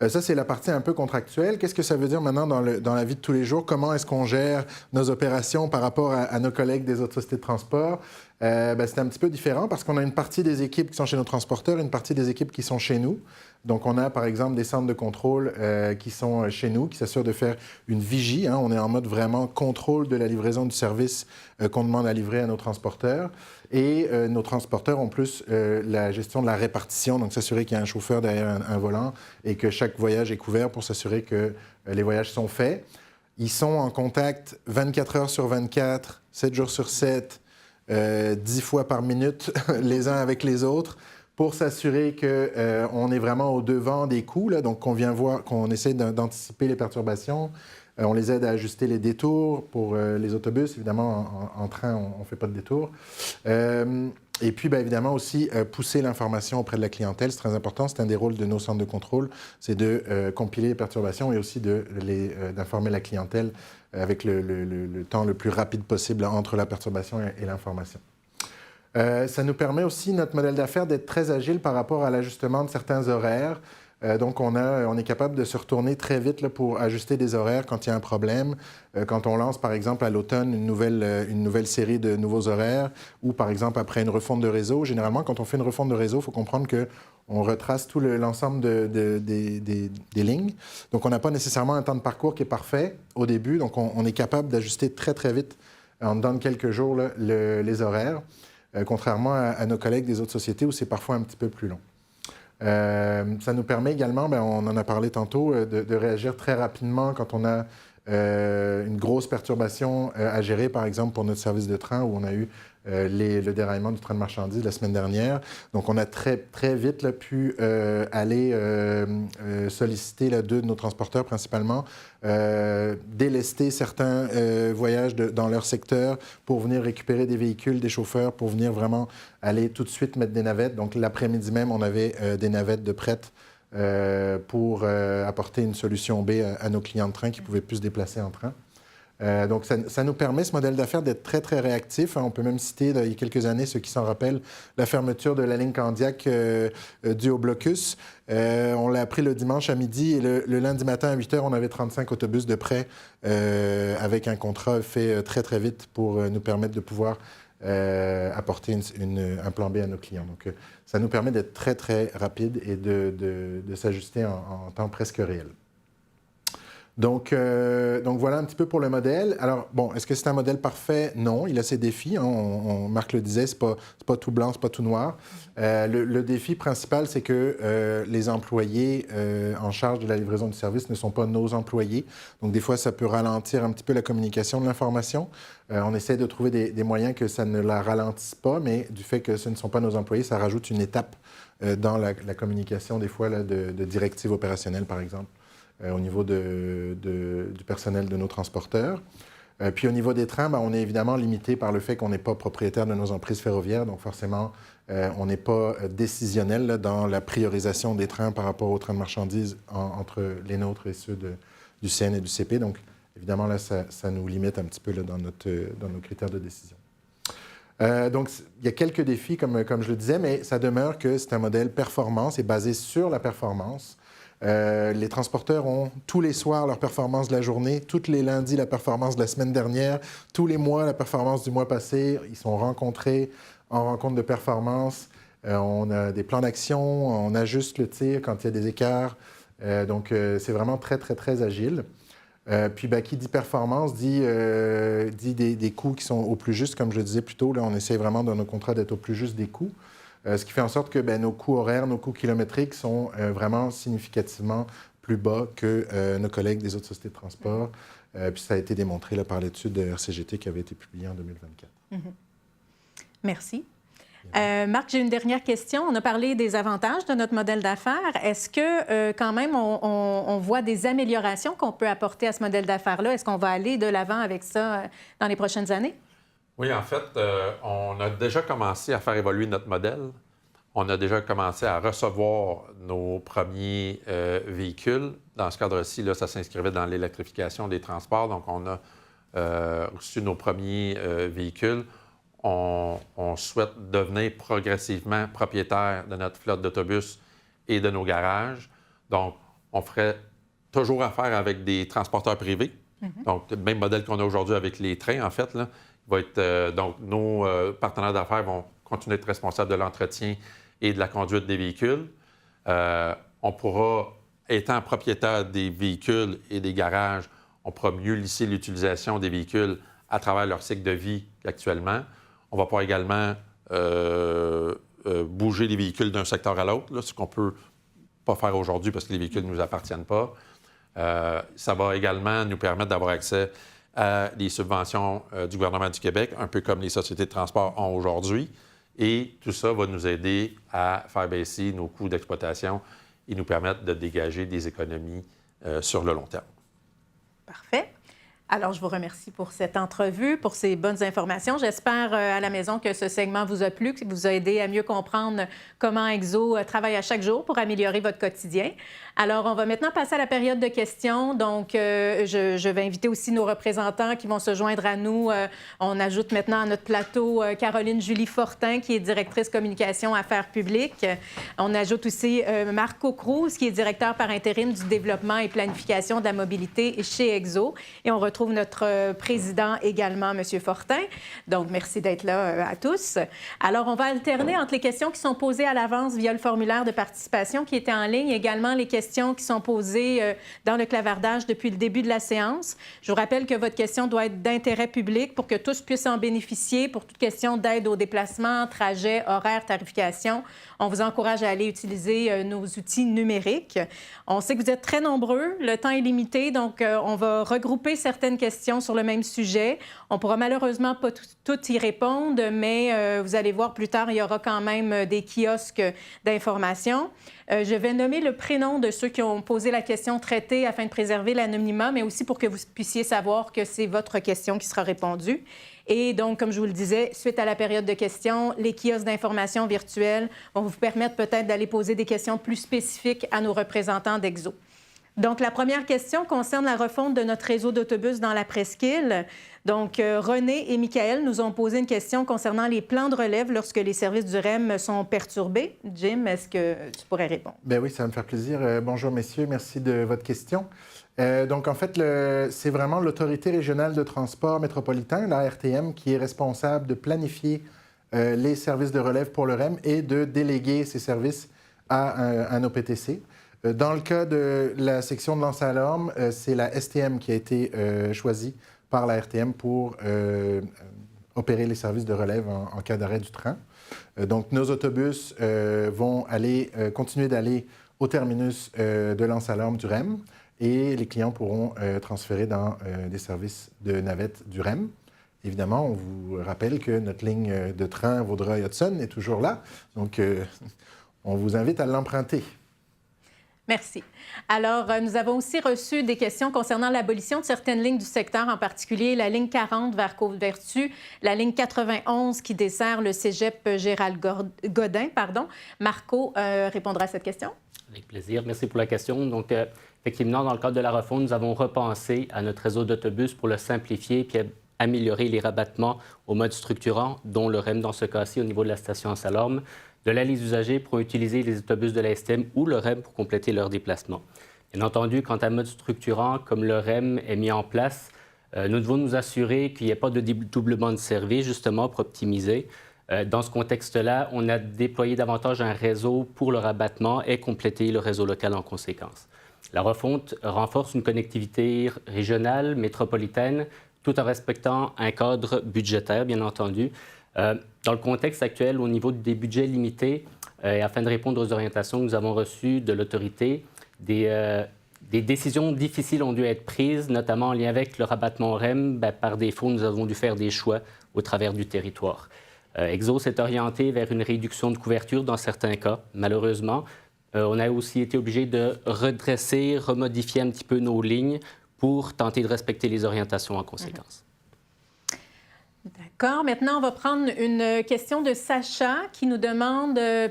ça, c'est la partie un peu contractuelle. Qu'est-ce que ça veut dire maintenant dans la vie de tous les jours? Comment est-ce qu'on gère nos opérations par rapport à nos collègues des autres sociétés de transport? C'est un petit peu différent parce qu'on a une partie des équipes qui sont chez nos transporteurs et une partie des équipes qui sont chez nous. Donc, on a, par exemple, des centres de contrôle qui sont chez nous, qui s'assurent de faire une vigie. Hein. On est en mode vraiment contrôle de la livraison du service qu'on demande à livrer à nos transporteurs. Et nos transporteurs ont plus la gestion de la répartition, donc s'assurer qu'il y a un chauffeur derrière un volant et que chaque voyage est couvert pour s'assurer que les voyages sont faits. Ils sont en contact 24 heures sur 24, 7 jours sur 7, 10 fois par minute, les uns avec les autres, pour s'assurer qu'on est vraiment au devant des coûts, là, donc qu'on essaie d'anticiper les perturbations. On les aide à ajuster les détours pour les autobus. Évidemment, en train, on ne fait pas de détours. Et puis, évidemment, aussi pousser l'information auprès de la clientèle. C'est très important. C'est un des rôles de nos centres de contrôle. C'est de compiler les perturbations et aussi d'informer la clientèle avec le temps le plus rapide possible entre la perturbation et l'information. Ça nous permet aussi, notre modèle d'affaires, d'être très agile par rapport à l'ajustement de certains horaires. Donc, on est capable de se retourner très vite là, pour ajuster des horaires quand il y a un problème. Quand on lance, par exemple, à l'automne, une nouvelle série de nouveaux horaires ou, par exemple, après une refonte de réseau. Généralement, quand on fait une refonte de réseau, il faut comprendre qu'on retrace tout l'ensemble des lignes. Donc, on n'a pas nécessairement un temps de parcours qui est parfait au début. Donc, on est capable d'ajuster très, très vite, en dedans de quelques jours, là, les horaires, contrairement à nos collègues des autres sociétés où c'est parfois un petit peu plus long. Ça nous permet également, on en a parlé tantôt, de réagir très rapidement quand on a une grosse perturbation à gérer, par exemple pour notre service de train où on a eu le déraillement du train de marchandises la semaine dernière. Donc, on a très, très vite là, pu aller solliciter deux de nos transporteurs principalement, délester certains voyages dans leur secteur pour venir récupérer des véhicules, des chauffeurs, pour venir vraiment aller tout de suite mettre des navettes. Donc, l'après-midi même, on avait des navettes de prêtes pour apporter une solution B à nos clients de train qui ne pouvaient plus se déplacer en train. Donc, ça nous permet, ce modèle d'affaires, d'être très, très réactif. On peut même citer, il y a quelques années, ceux qui s'en rappellent, la fermeture de la ligne Candiac due au blocus. On l'a appris le dimanche à midi et le lundi matin à 8 h, on avait 35 autobus de prêt avec un contrat fait très, très vite pour nous permettre de pouvoir apporter un plan B à nos clients. Donc, ça nous permet d'être très, très rapide et de s'ajuster en temps presque réel. Donc, voilà un petit peu pour le modèle. Alors, est-ce que c'est un modèle parfait? Non, il a ses défis. Hein. Marc le disait, c'est pas tout blanc, c'est pas tout noir. Le défi principal, c'est que les employés en charge de la livraison du service ne sont pas nos employés. Donc, des fois, ça peut ralentir un petit peu la communication de l'information. On essaie de trouver des moyens que ça ne la ralentisse pas, mais du fait que ce ne sont pas nos employés, ça rajoute une étape dans la communication, des fois, là, de directives opérationnelles, par exemple. Au niveau du personnel de nos transporteurs. Puis au niveau des trains, on est évidemment limité par le fait qu'on n'est pas propriétaire de nos emprises ferroviaires. Donc forcément, on n'est pas décisionnel là, dans la priorisation des trains par rapport aux trains de marchandises entre les nôtres et ceux du CN et du CP. Donc évidemment, là, ça nous limite un petit peu là, dans nos critères de décision. Donc, il y a quelques défis, comme je le disais, mais ça demeure que c'est un modèle performance et basé sur la performance. Les transporteurs ont tous les soirs leur performance de la journée, tous les lundis la performance de la semaine dernière, tous les mois la performance du mois passé. Ils sont rencontrés en rencontre de performance. On a des plans d'action, on ajuste le tir quand il y a des écarts. Donc, c'est vraiment très, très, très agile. Puis, qui dit performance dit des coûts qui sont au plus juste, comme je le disais plus tôt. Là, on essaie vraiment dans nos contrats d'être au plus juste des coûts. Ce qui fait en sorte que nos coûts horaires, nos coûts kilométriques sont vraiment significativement plus bas que nos collègues des autres sociétés de transport. Puis ça a été démontré là, par l'étude de RCGT qui avait été publiée en 2024. Merci. Marc, j'ai une dernière question. On a parlé des avantages de notre modèle d'affaires. Est-ce que, quand même, on voit des améliorations qu'on peut apporter à ce modèle d'affaires-là? Est-ce qu'on va aller de l'avant avec ça dans les prochaines années? Oui, en fait, on a déjà commencé à faire évoluer notre modèle. On a déjà commencé à recevoir nos premiers véhicules. Dans ce cadre-ci, là, ça s'inscrivait dans l'électrification des transports. Donc, on a reçu nos premiers véhicules. On souhaite devenir progressivement propriétaire de notre flotte d'autobus et de nos garages. Donc, on ferait toujours affaire avec des transporteurs privés. Donc, le même modèle qu'on a aujourd'hui avec les trains, en fait, là, va être, donc, nos partenaires d'affaires vont continuer à être responsables de l'entretien et de la conduite des véhicules. On pourra, étant propriétaire des véhicules et des garages, on pourra mieux lisser l'utilisation des véhicules à travers leur cycle de vie actuellement. On va pouvoir également bouger les véhicules d'un secteur à l'autre, là, ce qu'on ne peut pas faire aujourd'hui parce que les véhicules ne nous appartiennent pas. Ça va également nous permettre d'avoir accès à des subventions du gouvernement du Québec, un peu comme les sociétés de transport ont aujourd'hui. Et tout ça va nous aider à faire baisser nos coûts d'exploitation et nous permettre de dégager des économies sur le long terme. Parfait. Alors, je vous remercie pour cette entrevue, pour ces bonnes informations. J'espère à la maison que ce segment vous a plu, que vous a aidé à mieux comprendre comment Exo travaille à chaque jour pour améliorer votre quotidien. Alors, on va maintenant passer à la période de questions. Donc, je vais inviter aussi nos représentants qui vont se joindre à nous. On ajoute maintenant à notre plateau Caroline Julie Fortin, qui est directrice communication affaires publiques. On ajoute aussi Marco Cruz, qui est directeur par intérim du développement et planification de la mobilité chez Exo. Et on retrouve notre président également, M. Fortin. Donc, merci d'être là à tous. Alors, on va alterner entre les questions qui sont posées à l'avance via le formulaire de participation qui était en ligne, également les questions qui sont posées dans le clavardage depuis le début de la séance. Je vous rappelle que votre question doit être d'intérêt public pour que tous puissent en bénéficier pour toute question d'aide au déplacement, trajet, horaire, tarification. On vous encourage à aller utiliser nos outils numériques. On sait que vous êtes très nombreux. Le temps est limité, donc on va regrouper certaines questions sur le même sujet. On ne pourra malheureusement pas toutes y répondre, mais vous allez voir plus tard, il y aura quand même des kiosques d'information. Je vais nommer le prénom de ceux qui ont posé la question traitée afin de préserver l'anonymat, mais aussi pour que vous puissiez savoir que c'est votre question qui sera répondue. Et donc, comme je vous le disais, suite à la période de questions, les kiosques d'information virtuels vont vous permettre peut-être d'aller poser des questions plus spécifiques à nos représentants d'Exo. Donc, la première question concerne la refonte de notre réseau d'autobus dans la presqu'île. Donc, René et Michael nous ont posé une question concernant les plans de relève lorsque les services du REM sont perturbés. Jim, est-ce que tu pourrais répondre? Bien oui, ça va me faire plaisir. Bonjour, messieurs. Merci de votre question. Donc, en fait, c'est vraiment l'Autorité régionale de transport métropolitain, la RTM, qui est responsable de planifier les services de relève pour le REM et de déléguer ces services à un OPTC. Dans le cas de la section de lance-alarme, c'est la STM qui a été choisie par la RTM pour opérer les services de relève en cas d'arrêt du train. Donc, nos autobus vont continuer d'aller au terminus de lance-alarme du REM et les clients pourront transférer dans des services de navette du REM. Évidemment, on vous rappelle que notre ligne de train Vaudreuil-Hudson est toujours là, donc on vous invite à l'emprunter. Merci. Alors, nous avons aussi reçu des questions concernant l'abolition de certaines lignes du secteur, en particulier la ligne 40 vers Côte-Vertu, la ligne 91 qui dessert le cégep Gérald Godin. Marco répondra à cette question. Avec plaisir. Merci pour la question. Donc, effectivement, dans le cadre de la refonte, nous avons repensé à notre réseau d'autobus pour le simplifier puis améliorer les rabattements au mode structurant, dont le REM dans ce cas-ci au niveau de la station à Salorme. De là, les usagers pourront utiliser les autobus de la STM ou le REM pour compléter leur déplacement. Bien entendu, quand un mode structurant comme le REM est mis en place, nous devons nous assurer qu'il n'y ait pas de dédoublement de service, justement, pour optimiser. Dans ce contexte-là, on a déployé davantage un réseau pour le rabattement et compléter le réseau local en conséquence. La refonte renforce une connectivité régionale, métropolitaine, tout en respectant un cadre budgétaire, bien entendu. Dans le contexte actuel, au niveau des budgets limités, afin de répondre aux orientations que nous avons reçues de l'autorité, des décisions difficiles ont dû être prises, notamment en lien avec le rabattement REM. Par défaut, nous avons dû faire des choix au travers du territoire. Exo s'est orienté vers une réduction de couverture dans certains cas, malheureusement. On a aussi été obligé de redresser, remodifier un petit peu nos lignes pour tenter de respecter les orientations en conséquence. D'accord. Maintenant, on va prendre une question de Sacha qui nous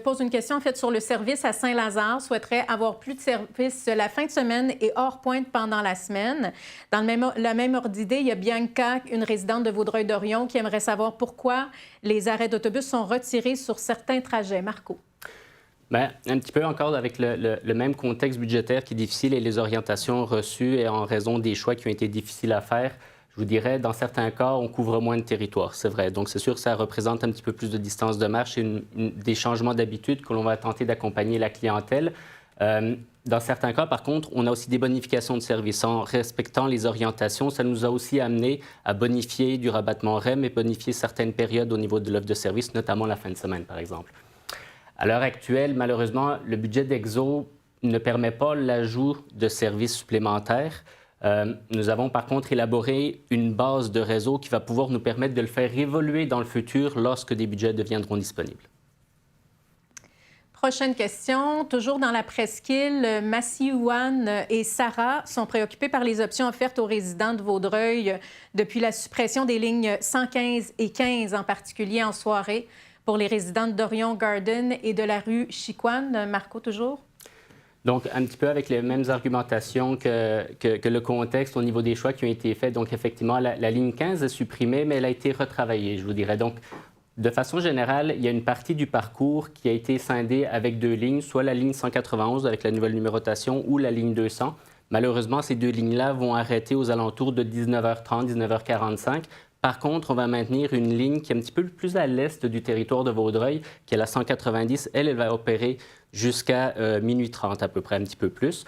pose une question en fait sur le service à Saint-Lazare, souhaiterait avoir plus de services la fin de semaine et hors pointe pendant la semaine. Dans la même ordre d'idée, il y a Bianca, une résidente de Vaudreuil-Dorion, qui aimerait savoir pourquoi les arrêts d'autobus sont retirés sur certains trajets. Marco. Bien, un petit peu encore avec le même contexte budgétaire qui est difficile et les orientations reçues et en raison des choix qui ont été difficiles à faire. Je vous dirais, dans certains cas, on couvre moins de territoire, c'est vrai. Donc, c'est sûr que ça représente un petit peu plus de distance de marche et des changements d'habitude que l'on va tenter d'accompagner la clientèle. Dans certains cas, par contre, on a aussi des bonifications de services. En respectant les orientations, ça nous a aussi amené à bonifier du rabattement REM et bonifier certaines périodes au niveau de l'offre de service, notamment la fin de semaine, par exemple. À l'heure actuelle, malheureusement, le budget d'Exo ne permet pas l'ajout de services supplémentaires. Nous avons par contre élaboré une base de réseau qui va pouvoir nous permettre de le faire évoluer dans le futur lorsque des budgets deviendront disponibles. Prochaine question. Toujours dans la presqu'île, Massiouane et Sarah sont préoccupés par les options offertes aux résidents de Vaudreuil depuis la suppression des lignes 115 et 15, en particulier en soirée, pour les résidents de Dorion Garden et de la rue Chicoine. Marco, toujours? Donc, un petit peu avec les mêmes argumentations que le contexte au niveau des choix qui ont été faits. Donc, effectivement, la ligne 15 est supprimée, mais elle a été retravaillée, je vous dirais. Donc, de façon générale, il y a une partie du parcours qui a été scindée avec deux lignes, soit la ligne 191 avec la nouvelle numérotation ou la ligne 200. Malheureusement, ces deux lignes-là vont arrêter aux alentours de 19h30, 19h45. Par contre, on va maintenir une ligne qui est un petit peu plus à l'est du territoire de Vaudreuil, qui est la 190. Elle va opérer jusqu'à minuit 30 à peu près, un petit peu plus.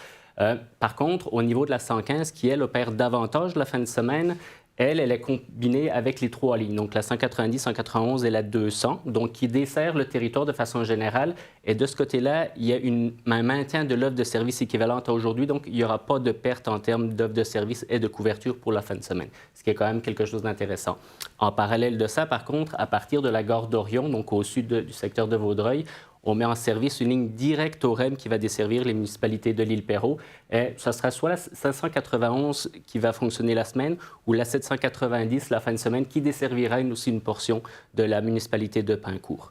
Par contre, au niveau de la 115, qui, elle, opère davantage la fin de semaine, elle est combinée avec les trois lignes, donc la 190, 191 et la 200, donc qui dessert le territoire de façon générale. Et de ce côté-là, il y a un maintien de l'offre de service équivalente à aujourd'hui, donc il n'y aura pas de perte en termes d'offre de service et de couverture pour la fin de semaine, ce qui est quand même quelque chose d'intéressant. En parallèle de ça, par contre, à partir de la gare d'Orion, donc au sud du secteur de Vaudreuil, on met en service une ligne directe au REM qui va desservir les municipalités de l'île Perrot. Et ça sera soit la 591 qui va fonctionner la semaine ou la 790 la fin de semaine qui desservira aussi une portion de la municipalité de Pincourt.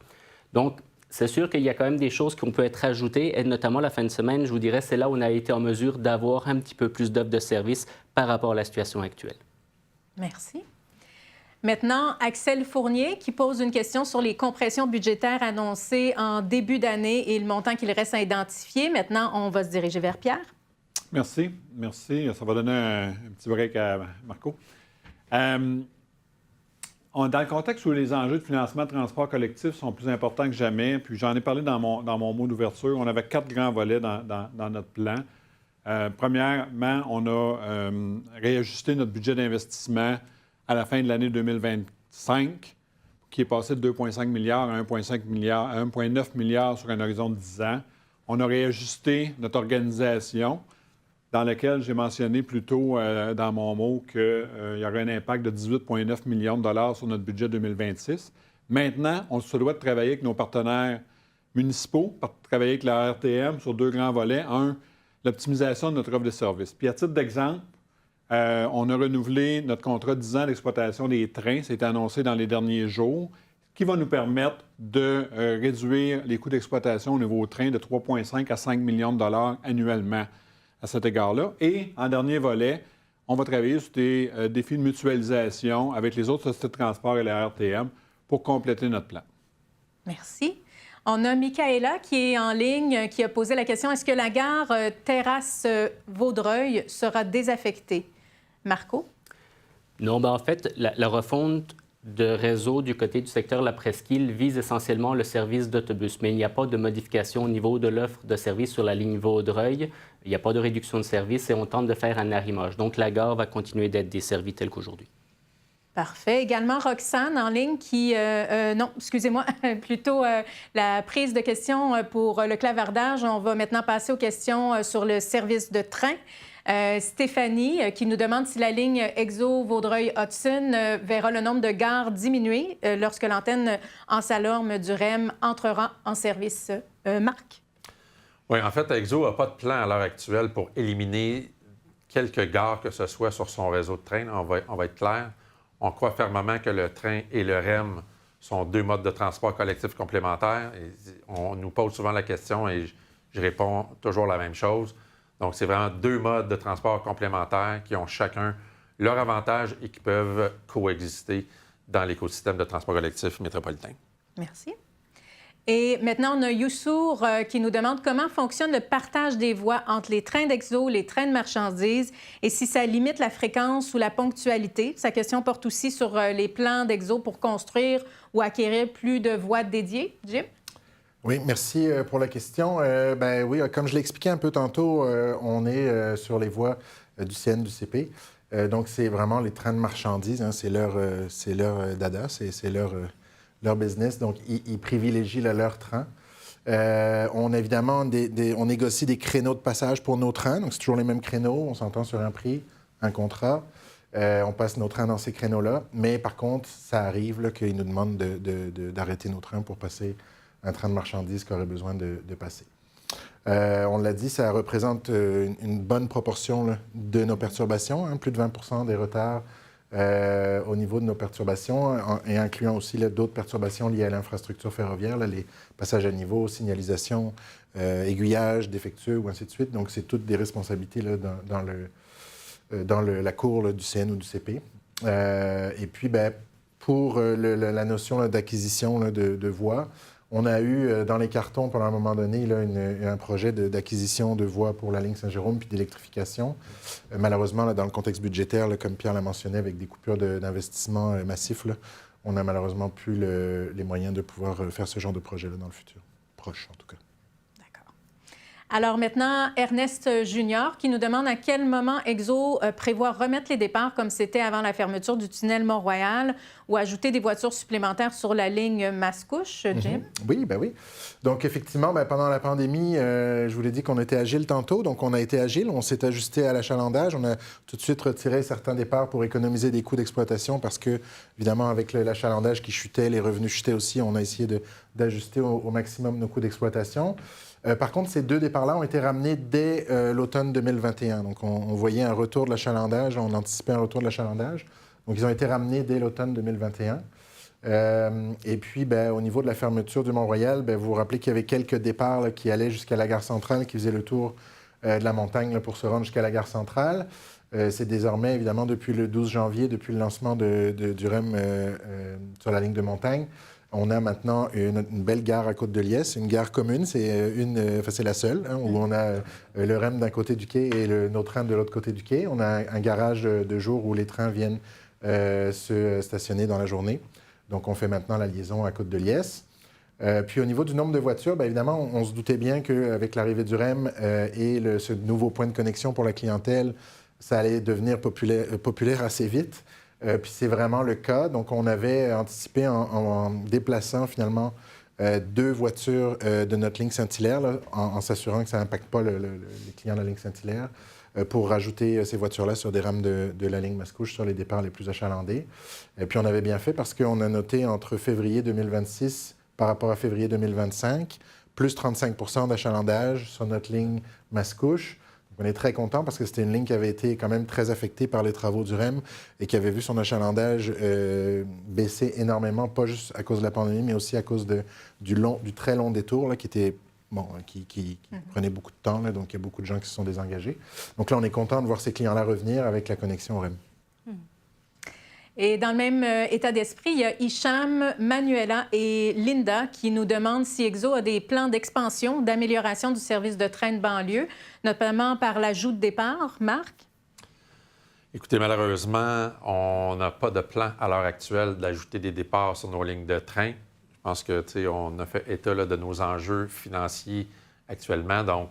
Donc, c'est sûr qu'il y a quand même des choses qui peuvent être ajoutées et notamment la fin de semaine, je vous dirais, c'est là où on a été en mesure d'avoir un petit peu plus d'offres de services par rapport à la situation actuelle. Merci. Maintenant, Axel Fournier qui pose une question sur les compressions budgétaires annoncées en début d'année et le montant qu'il reste à identifier. Maintenant, on va se diriger vers Pierre. Merci. Merci. Ça va donner un petit break à Marco. Dans le contexte où les enjeux de financement de transport collectif sont plus importants que jamais, puis j'en ai parlé dans mon mot d'ouverture, on avait 4 grands volets dans notre plan. Premièrement, on a réajusté notre budget d'investissement à la fin de l'année 2025, qui est passé de 2,5 milliards à 1,5 milliard, à 1,9 milliard sur un horizon de 10 ans. On a réajusté notre organisation, dans laquelle j'ai mentionné plus tôt dans mon mot qu'il y aurait un impact de 18,9 millions de dollars sur notre budget 2026. Maintenant, on se doit de travailler avec nos partenaires municipaux, travailler avec la RTM sur 2 grands volets. Un, l'optimisation de notre offre de services. Puis à titre d'exemple, on a renouvelé notre contrat de 10 ans d'exploitation des trains. C'était annoncé dans les derniers jours, qui va nous permettre de réduire les coûts d'exploitation au niveau train de 3,5 à 5 millions de dollars annuellement à cet égard-là. Et en dernier volet, on va travailler sur des défis de mutualisation avec les autres sociétés de transport et la RTM pour compléter notre plan. Merci. On a Michaela qui est en ligne, qui a posé la question, est-ce que la gare Terrasse Vaudreuil sera désaffectée? Marco? Non, bien, en fait, la refonte de réseau du côté du secteur de la presqu'île vise essentiellement le service d'autobus, mais il n'y a pas de modification au niveau de l'offre de service sur la ligne Vaudreuil. Il n'y a pas de réduction de service et on tente de faire un arrimage. Donc, la gare va continuer d'être desservie telle qu'aujourd'hui. Parfait. Également, Roxane en ligne qui... non, excusez-moi, plutôt la prise de questions pour le clavardage. On va maintenant passer aux questions sur le service de train. Stéphanie, qui nous demande si la ligne Exo-Vaudreuil-Hudson verra le nombre de gares diminuer lorsque l'antenne en Salorme du REM entrera en service. Marc? Oui, en fait, Exo n'a pas de plan à l'heure actuelle pour éliminer quelques gares que ce soit sur son réseau de train. On va être clair. On croit fermement que le train et le REM sont deux modes de transport collectif complémentaires. Et on nous pose souvent la question et je réponds toujours la même chose. Donc, c'est vraiment deux modes de transport complémentaires qui ont chacun leur avantage et qui peuvent coexister dans l'écosystème de transport collectif métropolitain. Merci. Et maintenant, on a Youssour qui nous demande comment fonctionne le partage des voies entre les trains d'Exo, les trains de marchandises et si ça limite la fréquence ou la ponctualité. Sa question porte aussi sur les plans d'Exo pour construire ou acquérir plus de voies dédiées. Jim? Oui, merci pour la question. Oui, comme je l'ai expliqué un peu tantôt, on est sur les voies du CN, du CP. Donc, c'est vraiment les trains de marchandises. Hein, c'est leur dada, c'est leur business. Donc, ils privilégient leur train. On a évidemment, on négocie des créneaux de passage pour nos trains. Donc, c'est toujours les mêmes créneaux. On s'entend sur un prix, un contrat. On passe nos trains dans ces créneaux-là. Mais par contre, ça arrive qu'ils nous demandent d'arrêter nos trains pour passer un train de marchandises qui aurait besoin de passer. On l'a dit, ça représente une bonne proportion là, de nos perturbations, hein, plus de 20 des retards au niveau de nos perturbations, et incluant aussi d'autres perturbations liées à l'infrastructure ferroviaire, là, les passages à niveau, signalisation, aiguillage, défectueux, ou ainsi de suite. Donc, c'est toutes des responsabilités là, dans la cour là, du CN ou du CP. Et puis, pour la notion d'acquisition de voies, on a eu dans les cartons, pendant un moment donné, là, un projet d'acquisition de voies pour la ligne Saint-Jérôme puis d'électrification. Malheureusement, là, dans le contexte budgétaire, là, comme Pierre l'a mentionné, avec des coupures d'investissement massifs, là, on n'a malheureusement plus les moyens de pouvoir faire ce genre de projet-là dans le futur. Proche, en tout cas. Alors maintenant, Ernest Junior qui nous demande à quel moment Exo prévoit remettre les départs comme c'était avant la fermeture du tunnel Mont-Royal ou ajouter des voitures supplémentaires sur la ligne Mascouche, Jim? Oui, oui. Donc effectivement, pendant la pandémie, je vous l'ai dit qu'on était agile tantôt, donc on a été agile, on s'est ajusté à l'achalandage, on a tout de suite retiré certains départs pour économiser des coûts d'exploitation parce que, évidemment, avec l'achalandage qui chutait, les revenus chutaient aussi, on a essayé d'ajuster au maximum nos coûts d'exploitation. Par contre, ces deux départs-là ont été ramenés dès l'automne 2021. Donc, on voyait un retour de l'achalandage, on anticipait un retour de l'achalandage. Donc, ils ont été ramenés dès l'automne 2021. Et puis, au niveau de la fermeture du Mont-Royal, vous vous rappelez qu'il y avait quelques départs là, qui allaient jusqu'à la gare centrale, qui faisaient le tour de la montagne là, pour se rendre jusqu'à la gare centrale. C'est désormais, évidemment, depuis le 12 janvier, depuis le lancement du REM sur la ligne de montagne, on a maintenant une belle gare à Côte-de-Liesse, une gare commune, c'est la seule, hein, où on a le REM d'un côté du quai et nos trains de l'autre côté du quai. On a un garage de jour où les trains viennent se stationner dans la journée. Donc, on fait maintenant la liaison à Côte-de-Liesse. Puis, au niveau du nombre de voitures, évidemment, on se doutait bien qu'avec l'arrivée du REM et ce nouveau point de connexion pour la clientèle, ça allait devenir populaire assez vite. Puis c'est vraiment le cas. Donc, on avait anticipé en déplaçant finalement deux voitures de notre ligne Saint-Hilaire, là, en s'assurant que ça n'impacte pas les clients de la ligne Saint-Hilaire, pour rajouter ces voitures-là sur des rames de la ligne Mascouche sur les départs les plus achalandés. Et puis, on avait bien fait parce qu'on a noté entre février 2026 par rapport à février 2025, plus 35 d'achalandage sur notre ligne Mascouche. On est très content parce que c'était une ligne qui avait été quand même très affectée par les travaux du REM et qui avait vu son achalandage baisser énormément, pas juste à cause de la pandémie, mais aussi à cause du très long détour là, qui prenait beaucoup de temps. Là, donc, il y a beaucoup de gens qui se sont désengagés. Donc là, on est content de voir ces clients-là revenir avec la connexion au REM. Et dans le même état d'esprit, il y a Hicham, Manuela et Linda qui nous demandent si Exo a des plans d'expansion, d'amélioration du service de train de banlieue, notamment par l'ajout de départs. Marc? Écoutez, malheureusement, on n'a pas de plan à l'heure actuelle d'ajouter des départs sur nos lignes de train. Je pense que, on a fait état là, de nos enjeux financiers actuellement. Donc,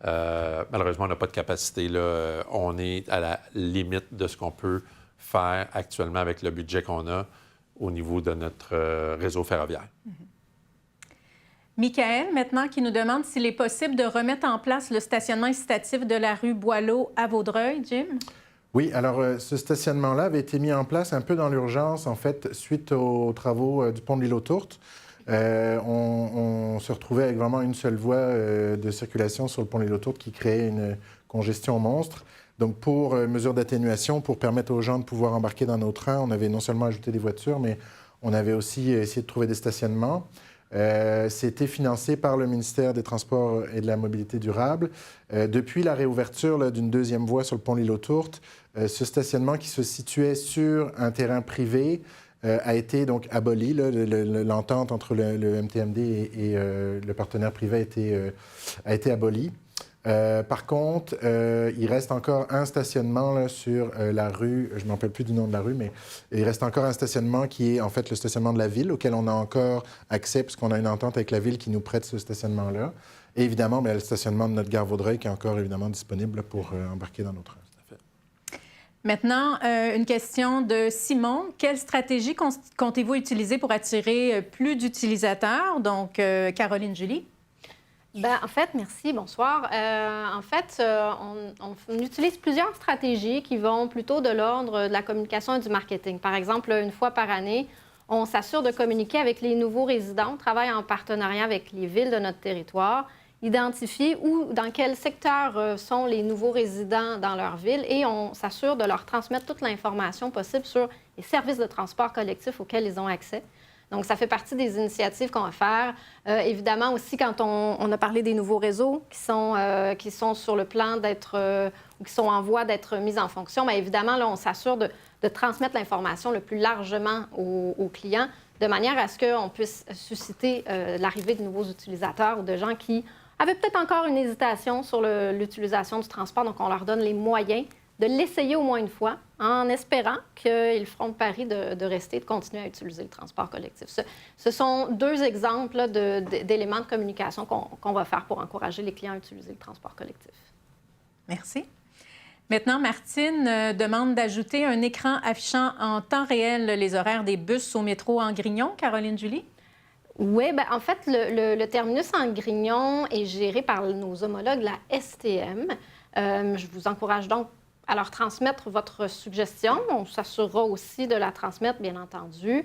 malheureusement, on n'a pas de capacité. Là. On est à la limite de ce qu'on peut faire actuellement avec le budget qu'on a au niveau de notre réseau ferroviaire. Michael, maintenant, qui nous demande s'il est possible de remettre en place le stationnement incitatif de la rue Boileau à Vaudreuil, Jim? Oui, alors ce stationnement-là avait été mis en place un peu dans l'urgence, en fait, suite aux travaux du pont de l'île aux Tourtes. On se retrouvait avec vraiment une seule voie de circulation sur le pont de l'île aux Tourtes qui créait une congestion monstre. Donc, pour mesure d'atténuation, pour permettre aux gens de pouvoir embarquer dans nos trains, on avait non seulement ajouté des voitures, mais on avait aussi essayé de trouver des stationnements. C'était financé par le ministère des Transports et de la Mobilité durable. Depuis la réouverture d'une deuxième voie sur le pont de l'île aux Tourtes, ce stationnement qui se situait sur un terrain privé a été donc aboli. L'entente entre le MTMD et le partenaire privé a été abolie. Par contre, il reste encore un stationnement là, sur la rue, je ne me rappelle plus du nom de la rue, mais il reste encore un stationnement qui est en fait le stationnement de la ville, auquel on a encore accès, puisqu'on a une entente avec la ville qui nous prête ce stationnement-là. Et évidemment, bien, le stationnement de notre gare Vaudreuil qui est encore évidemment disponible pour embarquer dans nos trains. Maintenant, une question de Simon. Quelle stratégie comptez-vous utiliser pour attirer plus d'utilisateurs? Donc, Caroline Julie. Bien, en fait, merci, bonsoir. On utilise plusieurs stratégies qui vont plutôt de l'ordre de la communication et du marketing. Par exemple, une fois par année, on s'assure de communiquer avec les nouveaux résidents. On travaille en partenariat avec les villes de notre territoire, identifie où, dans quel secteur sont les nouveaux résidents dans leur ville et on s'assure de leur transmettre toute l'information possible sur les services de transport collectif auxquels ils ont accès. Donc, ça fait partie des initiatives qu'on va faire. Évidemment, aussi, quand on a parlé des nouveaux réseaux qui sont sur le plan d'être ou qui sont en voie d'être mis en fonction, bien évidemment, là, on s'assure de transmettre l'information le plus largement aux clients de manière à ce qu'on puisse susciter l'arrivée de nouveaux utilisateurs ou de gens qui avaient peut-être encore une hésitation sur l'utilisation du transport. Donc, on leur donne les moyens de l'essayer au moins une fois, en espérant qu'ils feront le pari de rester, de continuer à utiliser le transport collectif. Ce sont deux exemples d'éléments de communication qu'on va faire pour encourager les clients à utiliser le transport collectif. Merci. Maintenant, Martine demande d'ajouter un écran affichant en temps réel les horaires des bus au métro en Grignon. Caroline Julie? Oui, bien, en fait, le terminus en Grignon est géré par nos homologues, la STM. Je vous encourage donc à leur transmettre votre suggestion. On s'assurera aussi de la transmettre, bien entendu.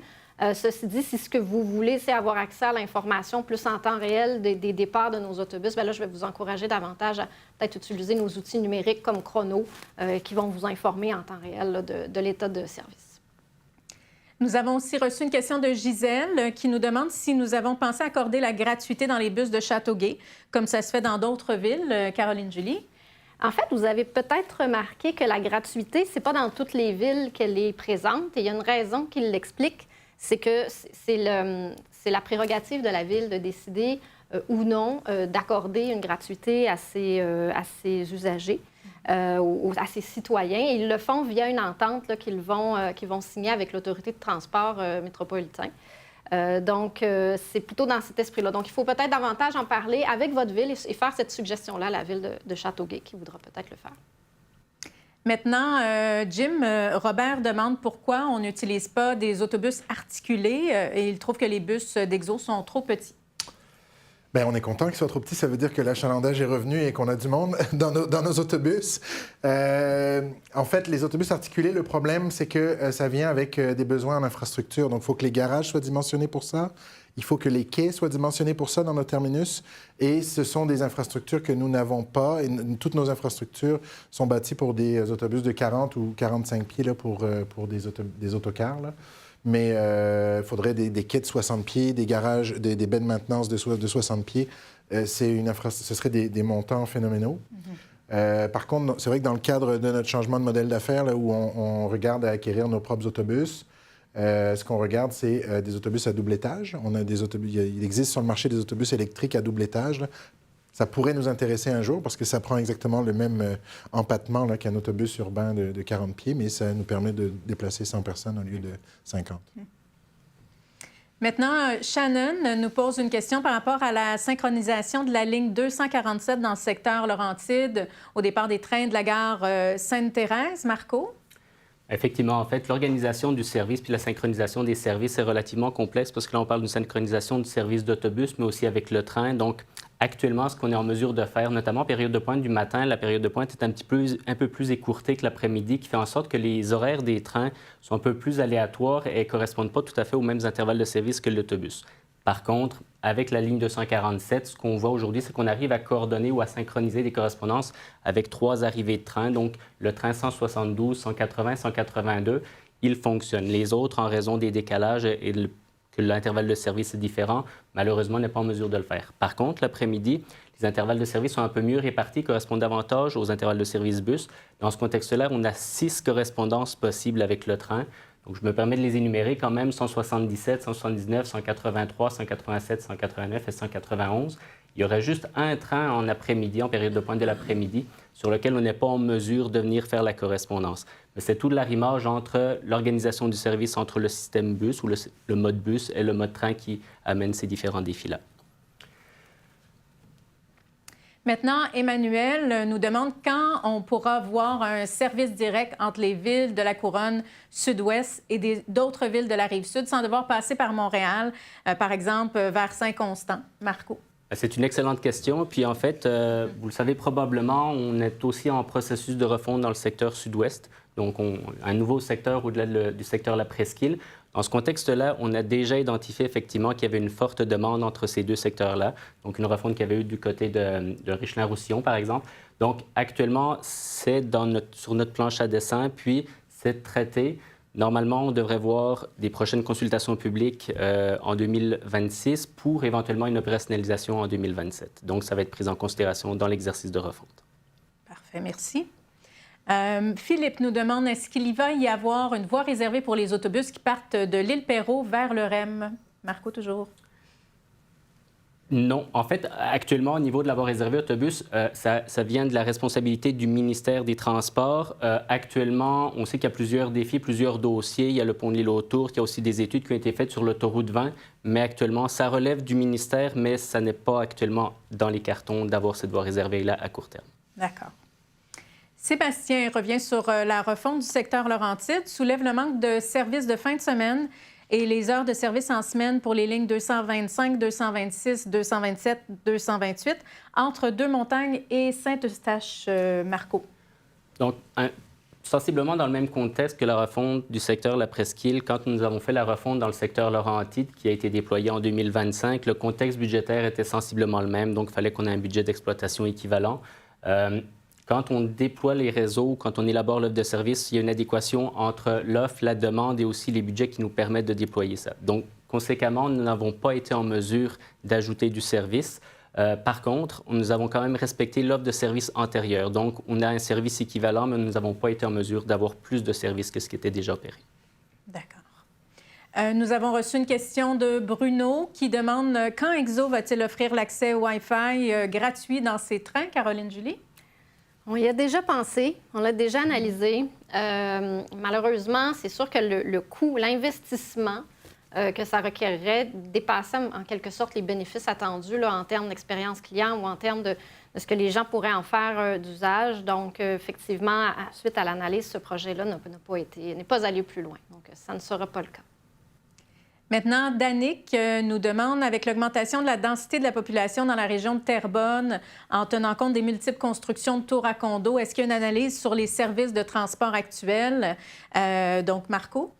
Ceci dit, si ce que vous voulez, c'est avoir accès à l'information plus en temps réel des départs de nos autobus, bien là, je vais vous encourager davantage à peut-être utiliser nos outils numériques comme Chrono qui vont vous informer en temps réel là, de l'état de service. Nous avons aussi reçu une question de Gisèle qui nous demande si nous avons pensé accorder la gratuité dans les bus de Châteauguay, comme ça se fait dans d'autres villes. Caroline Julie? En fait, vous avez peut-être remarqué que la gratuité, ce n'est pas dans toutes les villes qu'elle est présente. Et il y a une raison qui l'explique, c'est que c'est la prérogative de la ville de décider ou non d'accorder une gratuité à ses usagers, à ses citoyens. Et ils le font via une entente là, qu'ils vont signer avec l'autorité de transport métropolitain. Donc, c'est plutôt dans cet esprit-là. Donc, il faut peut-être davantage en parler avec votre ville et faire cette suggestion-là à la ville de Châteauguay qui voudra peut-être le faire. Maintenant, Jim, Robert demande pourquoi on n'utilise pas des autobus articulés et il trouve que les bus d'Exo sont trop petits. Bien, on est content qu'ils soient trop petits. Ça veut dire que l'achalandage est revenu et qu'on a du monde dans nos autobus. En fait, les autobus articulés, le problème, c'est que ça vient avec des besoins en infrastructure. Donc, il faut que les garages soient dimensionnés pour ça. Il faut que les quais soient dimensionnés pour ça dans nos terminus. Et ce sont des infrastructures que nous n'avons pas. Et toutes nos infrastructures sont bâties pour des autobus de 40 ou 45 pieds là, pour des autocars. Là. Mais il faudrait des quais de 60 pieds, des garages, des baies de maintenance de 60 pieds. Ce serait des montants phénoménaux. Par contre, c'est vrai que dans le cadre de notre changement de modèle d'affaires, là, où on regarde à acquérir nos propres autobus, ce qu'on regarde, c'est des autobus à double étage. Il existe sur le marché des autobus électriques à double étage. Là. Ça pourrait nous intéresser un jour parce que ça prend exactement le même empattement là, qu'un autobus urbain de 40 pieds, mais ça nous permet de déplacer 100 personnes au lieu de 50. Maintenant, Shannon nous pose une question par rapport à la synchronisation de la ligne 247 dans le secteur Laurentide au départ des trains de la gare Sainte-Thérèse. Marco? Effectivement, en fait, l'organisation du service puis la synchronisation des services est relativement complexe parce que là, on parle d'une synchronisation du service d'autobus, mais aussi avec le train. Donc, actuellement, ce qu'on est en mesure de faire, notamment en période de pointe du matin, la période de pointe est un peu plus écourtée que l'après-midi, qui fait en sorte que les horaires des trains sont un peu plus aléatoires et ne correspondent pas tout à fait aux mêmes intervalles de service que l'autobus. Par contre, avec la ligne 247, ce qu'on voit aujourd'hui, c'est qu'on arrive à coordonner ou à synchroniser des correspondances avec 3 arrivées de train. Donc, le train 172, 180, 182, il fonctionne. Les autres, en raison des décalages et que l'intervalle de service est différent, malheureusement, n'est pas en mesure de le faire. Par contre, l'après-midi, les intervalles de service sont un peu mieux répartis, correspondent davantage aux intervalles de service bus. Dans ce contexte-là, on a 6 correspondances possibles avec le train. Donc, je me permets de les énumérer quand même, 177, 179, 183, 187, 189 et 191. Il y aurait juste un train en après-midi, en période de pointe de l'après-midi, sur lequel on n'est pas en mesure de venir faire la correspondance. Mais c'est tout de l'arrimage entre l'organisation du service entre le système bus ou le mode bus et le mode train qui amène ces différents défis-là. Maintenant, Emmanuel nous demande quand on pourra voir un service direct entre les villes de la couronne sud-ouest et d'autres villes de la Rive-Sud sans devoir passer par Montréal, par exemple vers Saint-Constant. Marco. C'est une excellente question. Puis en fait, vous le savez probablement, on est aussi en processus de refonte dans le secteur sud-ouest. Donc, un nouveau secteur au-delà du secteur La Presqu'île. Dans ce contexte-là, on a déjà identifié effectivement qu'il y avait une forte demande entre ces deux secteurs-là. Donc, une refonte qu'il y avait eu du côté de Richelieu-Roussillon, par exemple. Donc, actuellement, c'est sur notre planche à dessin, puis c'est traité. Normalement, on devrait voir des prochaines consultations publiques en 2026 pour éventuellement une opérationnalisation en 2027. Donc, ça va être pris en considération dans l'exercice de refonte. Parfait, merci. Philippe nous demande, est-ce qu'il va y avoir une voie réservée pour les autobus qui partent de l'île Perrot vers le REM? Marco, toujours. Non. En fait, actuellement, au niveau de la voie réservée autobus, ça vient de la responsabilité du ministère des Transports. Actuellement, on sait qu'il y a plusieurs défis, plusieurs dossiers. Il y a le pont de l'île autour, il y a aussi des études qui ont été faites sur l'autoroute 20. Mais actuellement, ça relève du ministère, mais ça n'est pas actuellement dans les cartons d'avoir cette voie réservée-là à court terme. D'accord. Sébastien revient sur la refonte du secteur Laurentide, soulève le manque de services de fin de semaine et les heures de service en semaine pour les lignes 225, 226, 227, 228 entre Deux-Montagnes et Saint-Eustache. Marco. Donc, sensiblement dans le même contexte que la refonte du secteur La Presqu'île, quand nous avons fait la refonte dans le secteur Laurentide qui a été déployé en 2025, le contexte budgétaire était sensiblement le même, donc il fallait qu'on ait un budget d'exploitation équivalent. Quand on déploie les réseaux, quand on élabore l'offre de service, il y a une adéquation entre l'offre, la demande et aussi les budgets qui nous permettent de déployer ça. Donc, conséquemment, nous n'avons pas été en mesure d'ajouter du service. Par contre, nous avons quand même respecté l'offre de service antérieure. Donc, on a un service équivalent, mais nous n'avons pas été en mesure d'avoir plus de services que ce qui était déjà opéré. D'accord. Nous avons reçu une question de Bruno qui demande quand Exo va-t-il offrir l'accès Wi-Fi gratuit dans ses trains, Caroline Julie? On y a déjà pensé, on l'a déjà analysé. Malheureusement, c'est sûr que le coût, l'investissement que ça requerrait dépassait en quelque sorte les bénéfices attendus là, en termes d'expérience client ou en termes de ce que les gens pourraient en faire d'usage. Donc, effectivement, suite à l'analyse, ce projet-là n'est pas allé plus loin. Donc, ça ne sera pas le cas. Maintenant, Danick nous demande, avec l'augmentation de la densité de la population dans la région de Terrebonne, en tenant compte des multiples constructions de tours à condos, est-ce qu'il y a une analyse sur les services de transport actuels? Donc, Marco?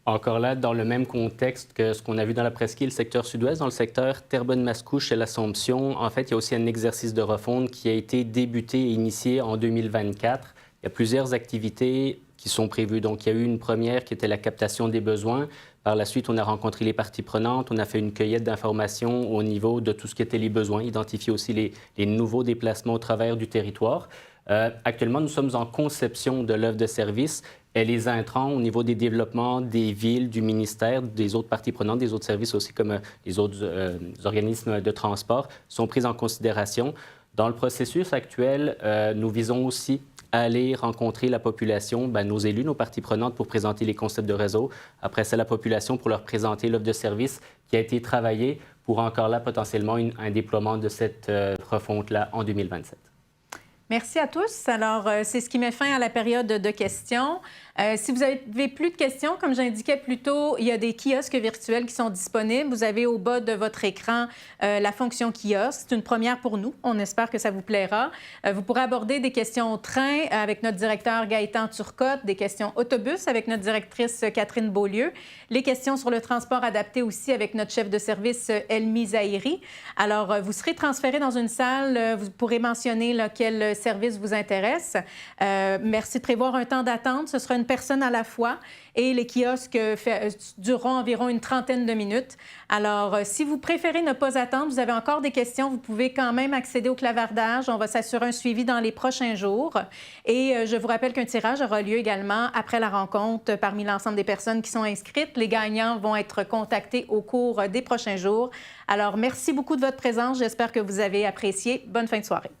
Encore là, dans le même contexte que ce qu'on a vu dans la presqu'île, le secteur sud-ouest, dans le secteur Terrebonne-Mascouche et l'Assomption, en fait, il y a aussi un exercice de refonte qui a été débuté et initié en 2024. Il y a plusieurs activités qui sont prévues. Donc, il y a eu une première qui était la captation des besoins. Par la suite, on a rencontré les parties prenantes, on a fait une cueillette d'informations au niveau de tout ce qui était les besoins, identifier aussi les nouveaux déplacements au travers du territoire. Actuellement, nous sommes en conception de l'offre de service et les intrants au niveau des développements des villes, du ministère, des autres parties prenantes, des autres services aussi comme les autres organismes de transport sont pris en considération. Dans le processus actuel, nous visons aussi à aller rencontrer la population, nos élus, nos parties prenantes pour présenter les concepts de réseau. Après ça, la population pour leur présenter l'offre de service qui a été travaillée pour encore là potentiellement un déploiement de cette refonte-là en 2027. Merci à tous. Alors, c'est ce qui met fin à la période de questions. Si vous avez plus de questions, comme j'indiquais plus tôt, il y a des kiosques virtuels qui sont disponibles. Vous avez au bas de votre écran la fonction kiosque. C'est une première pour nous. On espère que ça vous plaira. Vous pourrez aborder des questions train avec notre directeur Gaëtan Turcotte, des questions autobus avec notre directrice Catherine Beaulieu, les questions sur le transport adapté aussi avec notre chef de service Elmi Zahiri. Alors, vous serez transféré dans une salle. Vous pourrez mentionner quel service vous intéresse. Merci de prévoir un temps d'attente. Ce sera une personne à la fois et les kiosques dureront environ une trentaine de minutes. Alors, si vous préférez ne pas attendre, vous avez encore des questions, vous pouvez quand même accéder au clavardage. On va s'assurer un suivi dans les prochains jours. Et je vous rappelle qu'un tirage aura lieu également après la rencontre parmi l'ensemble des personnes qui sont inscrites. Les gagnants vont être contactés au cours des prochains jours. Alors, merci beaucoup de votre présence. J'espère que vous avez apprécié. Bonne fin de soirée.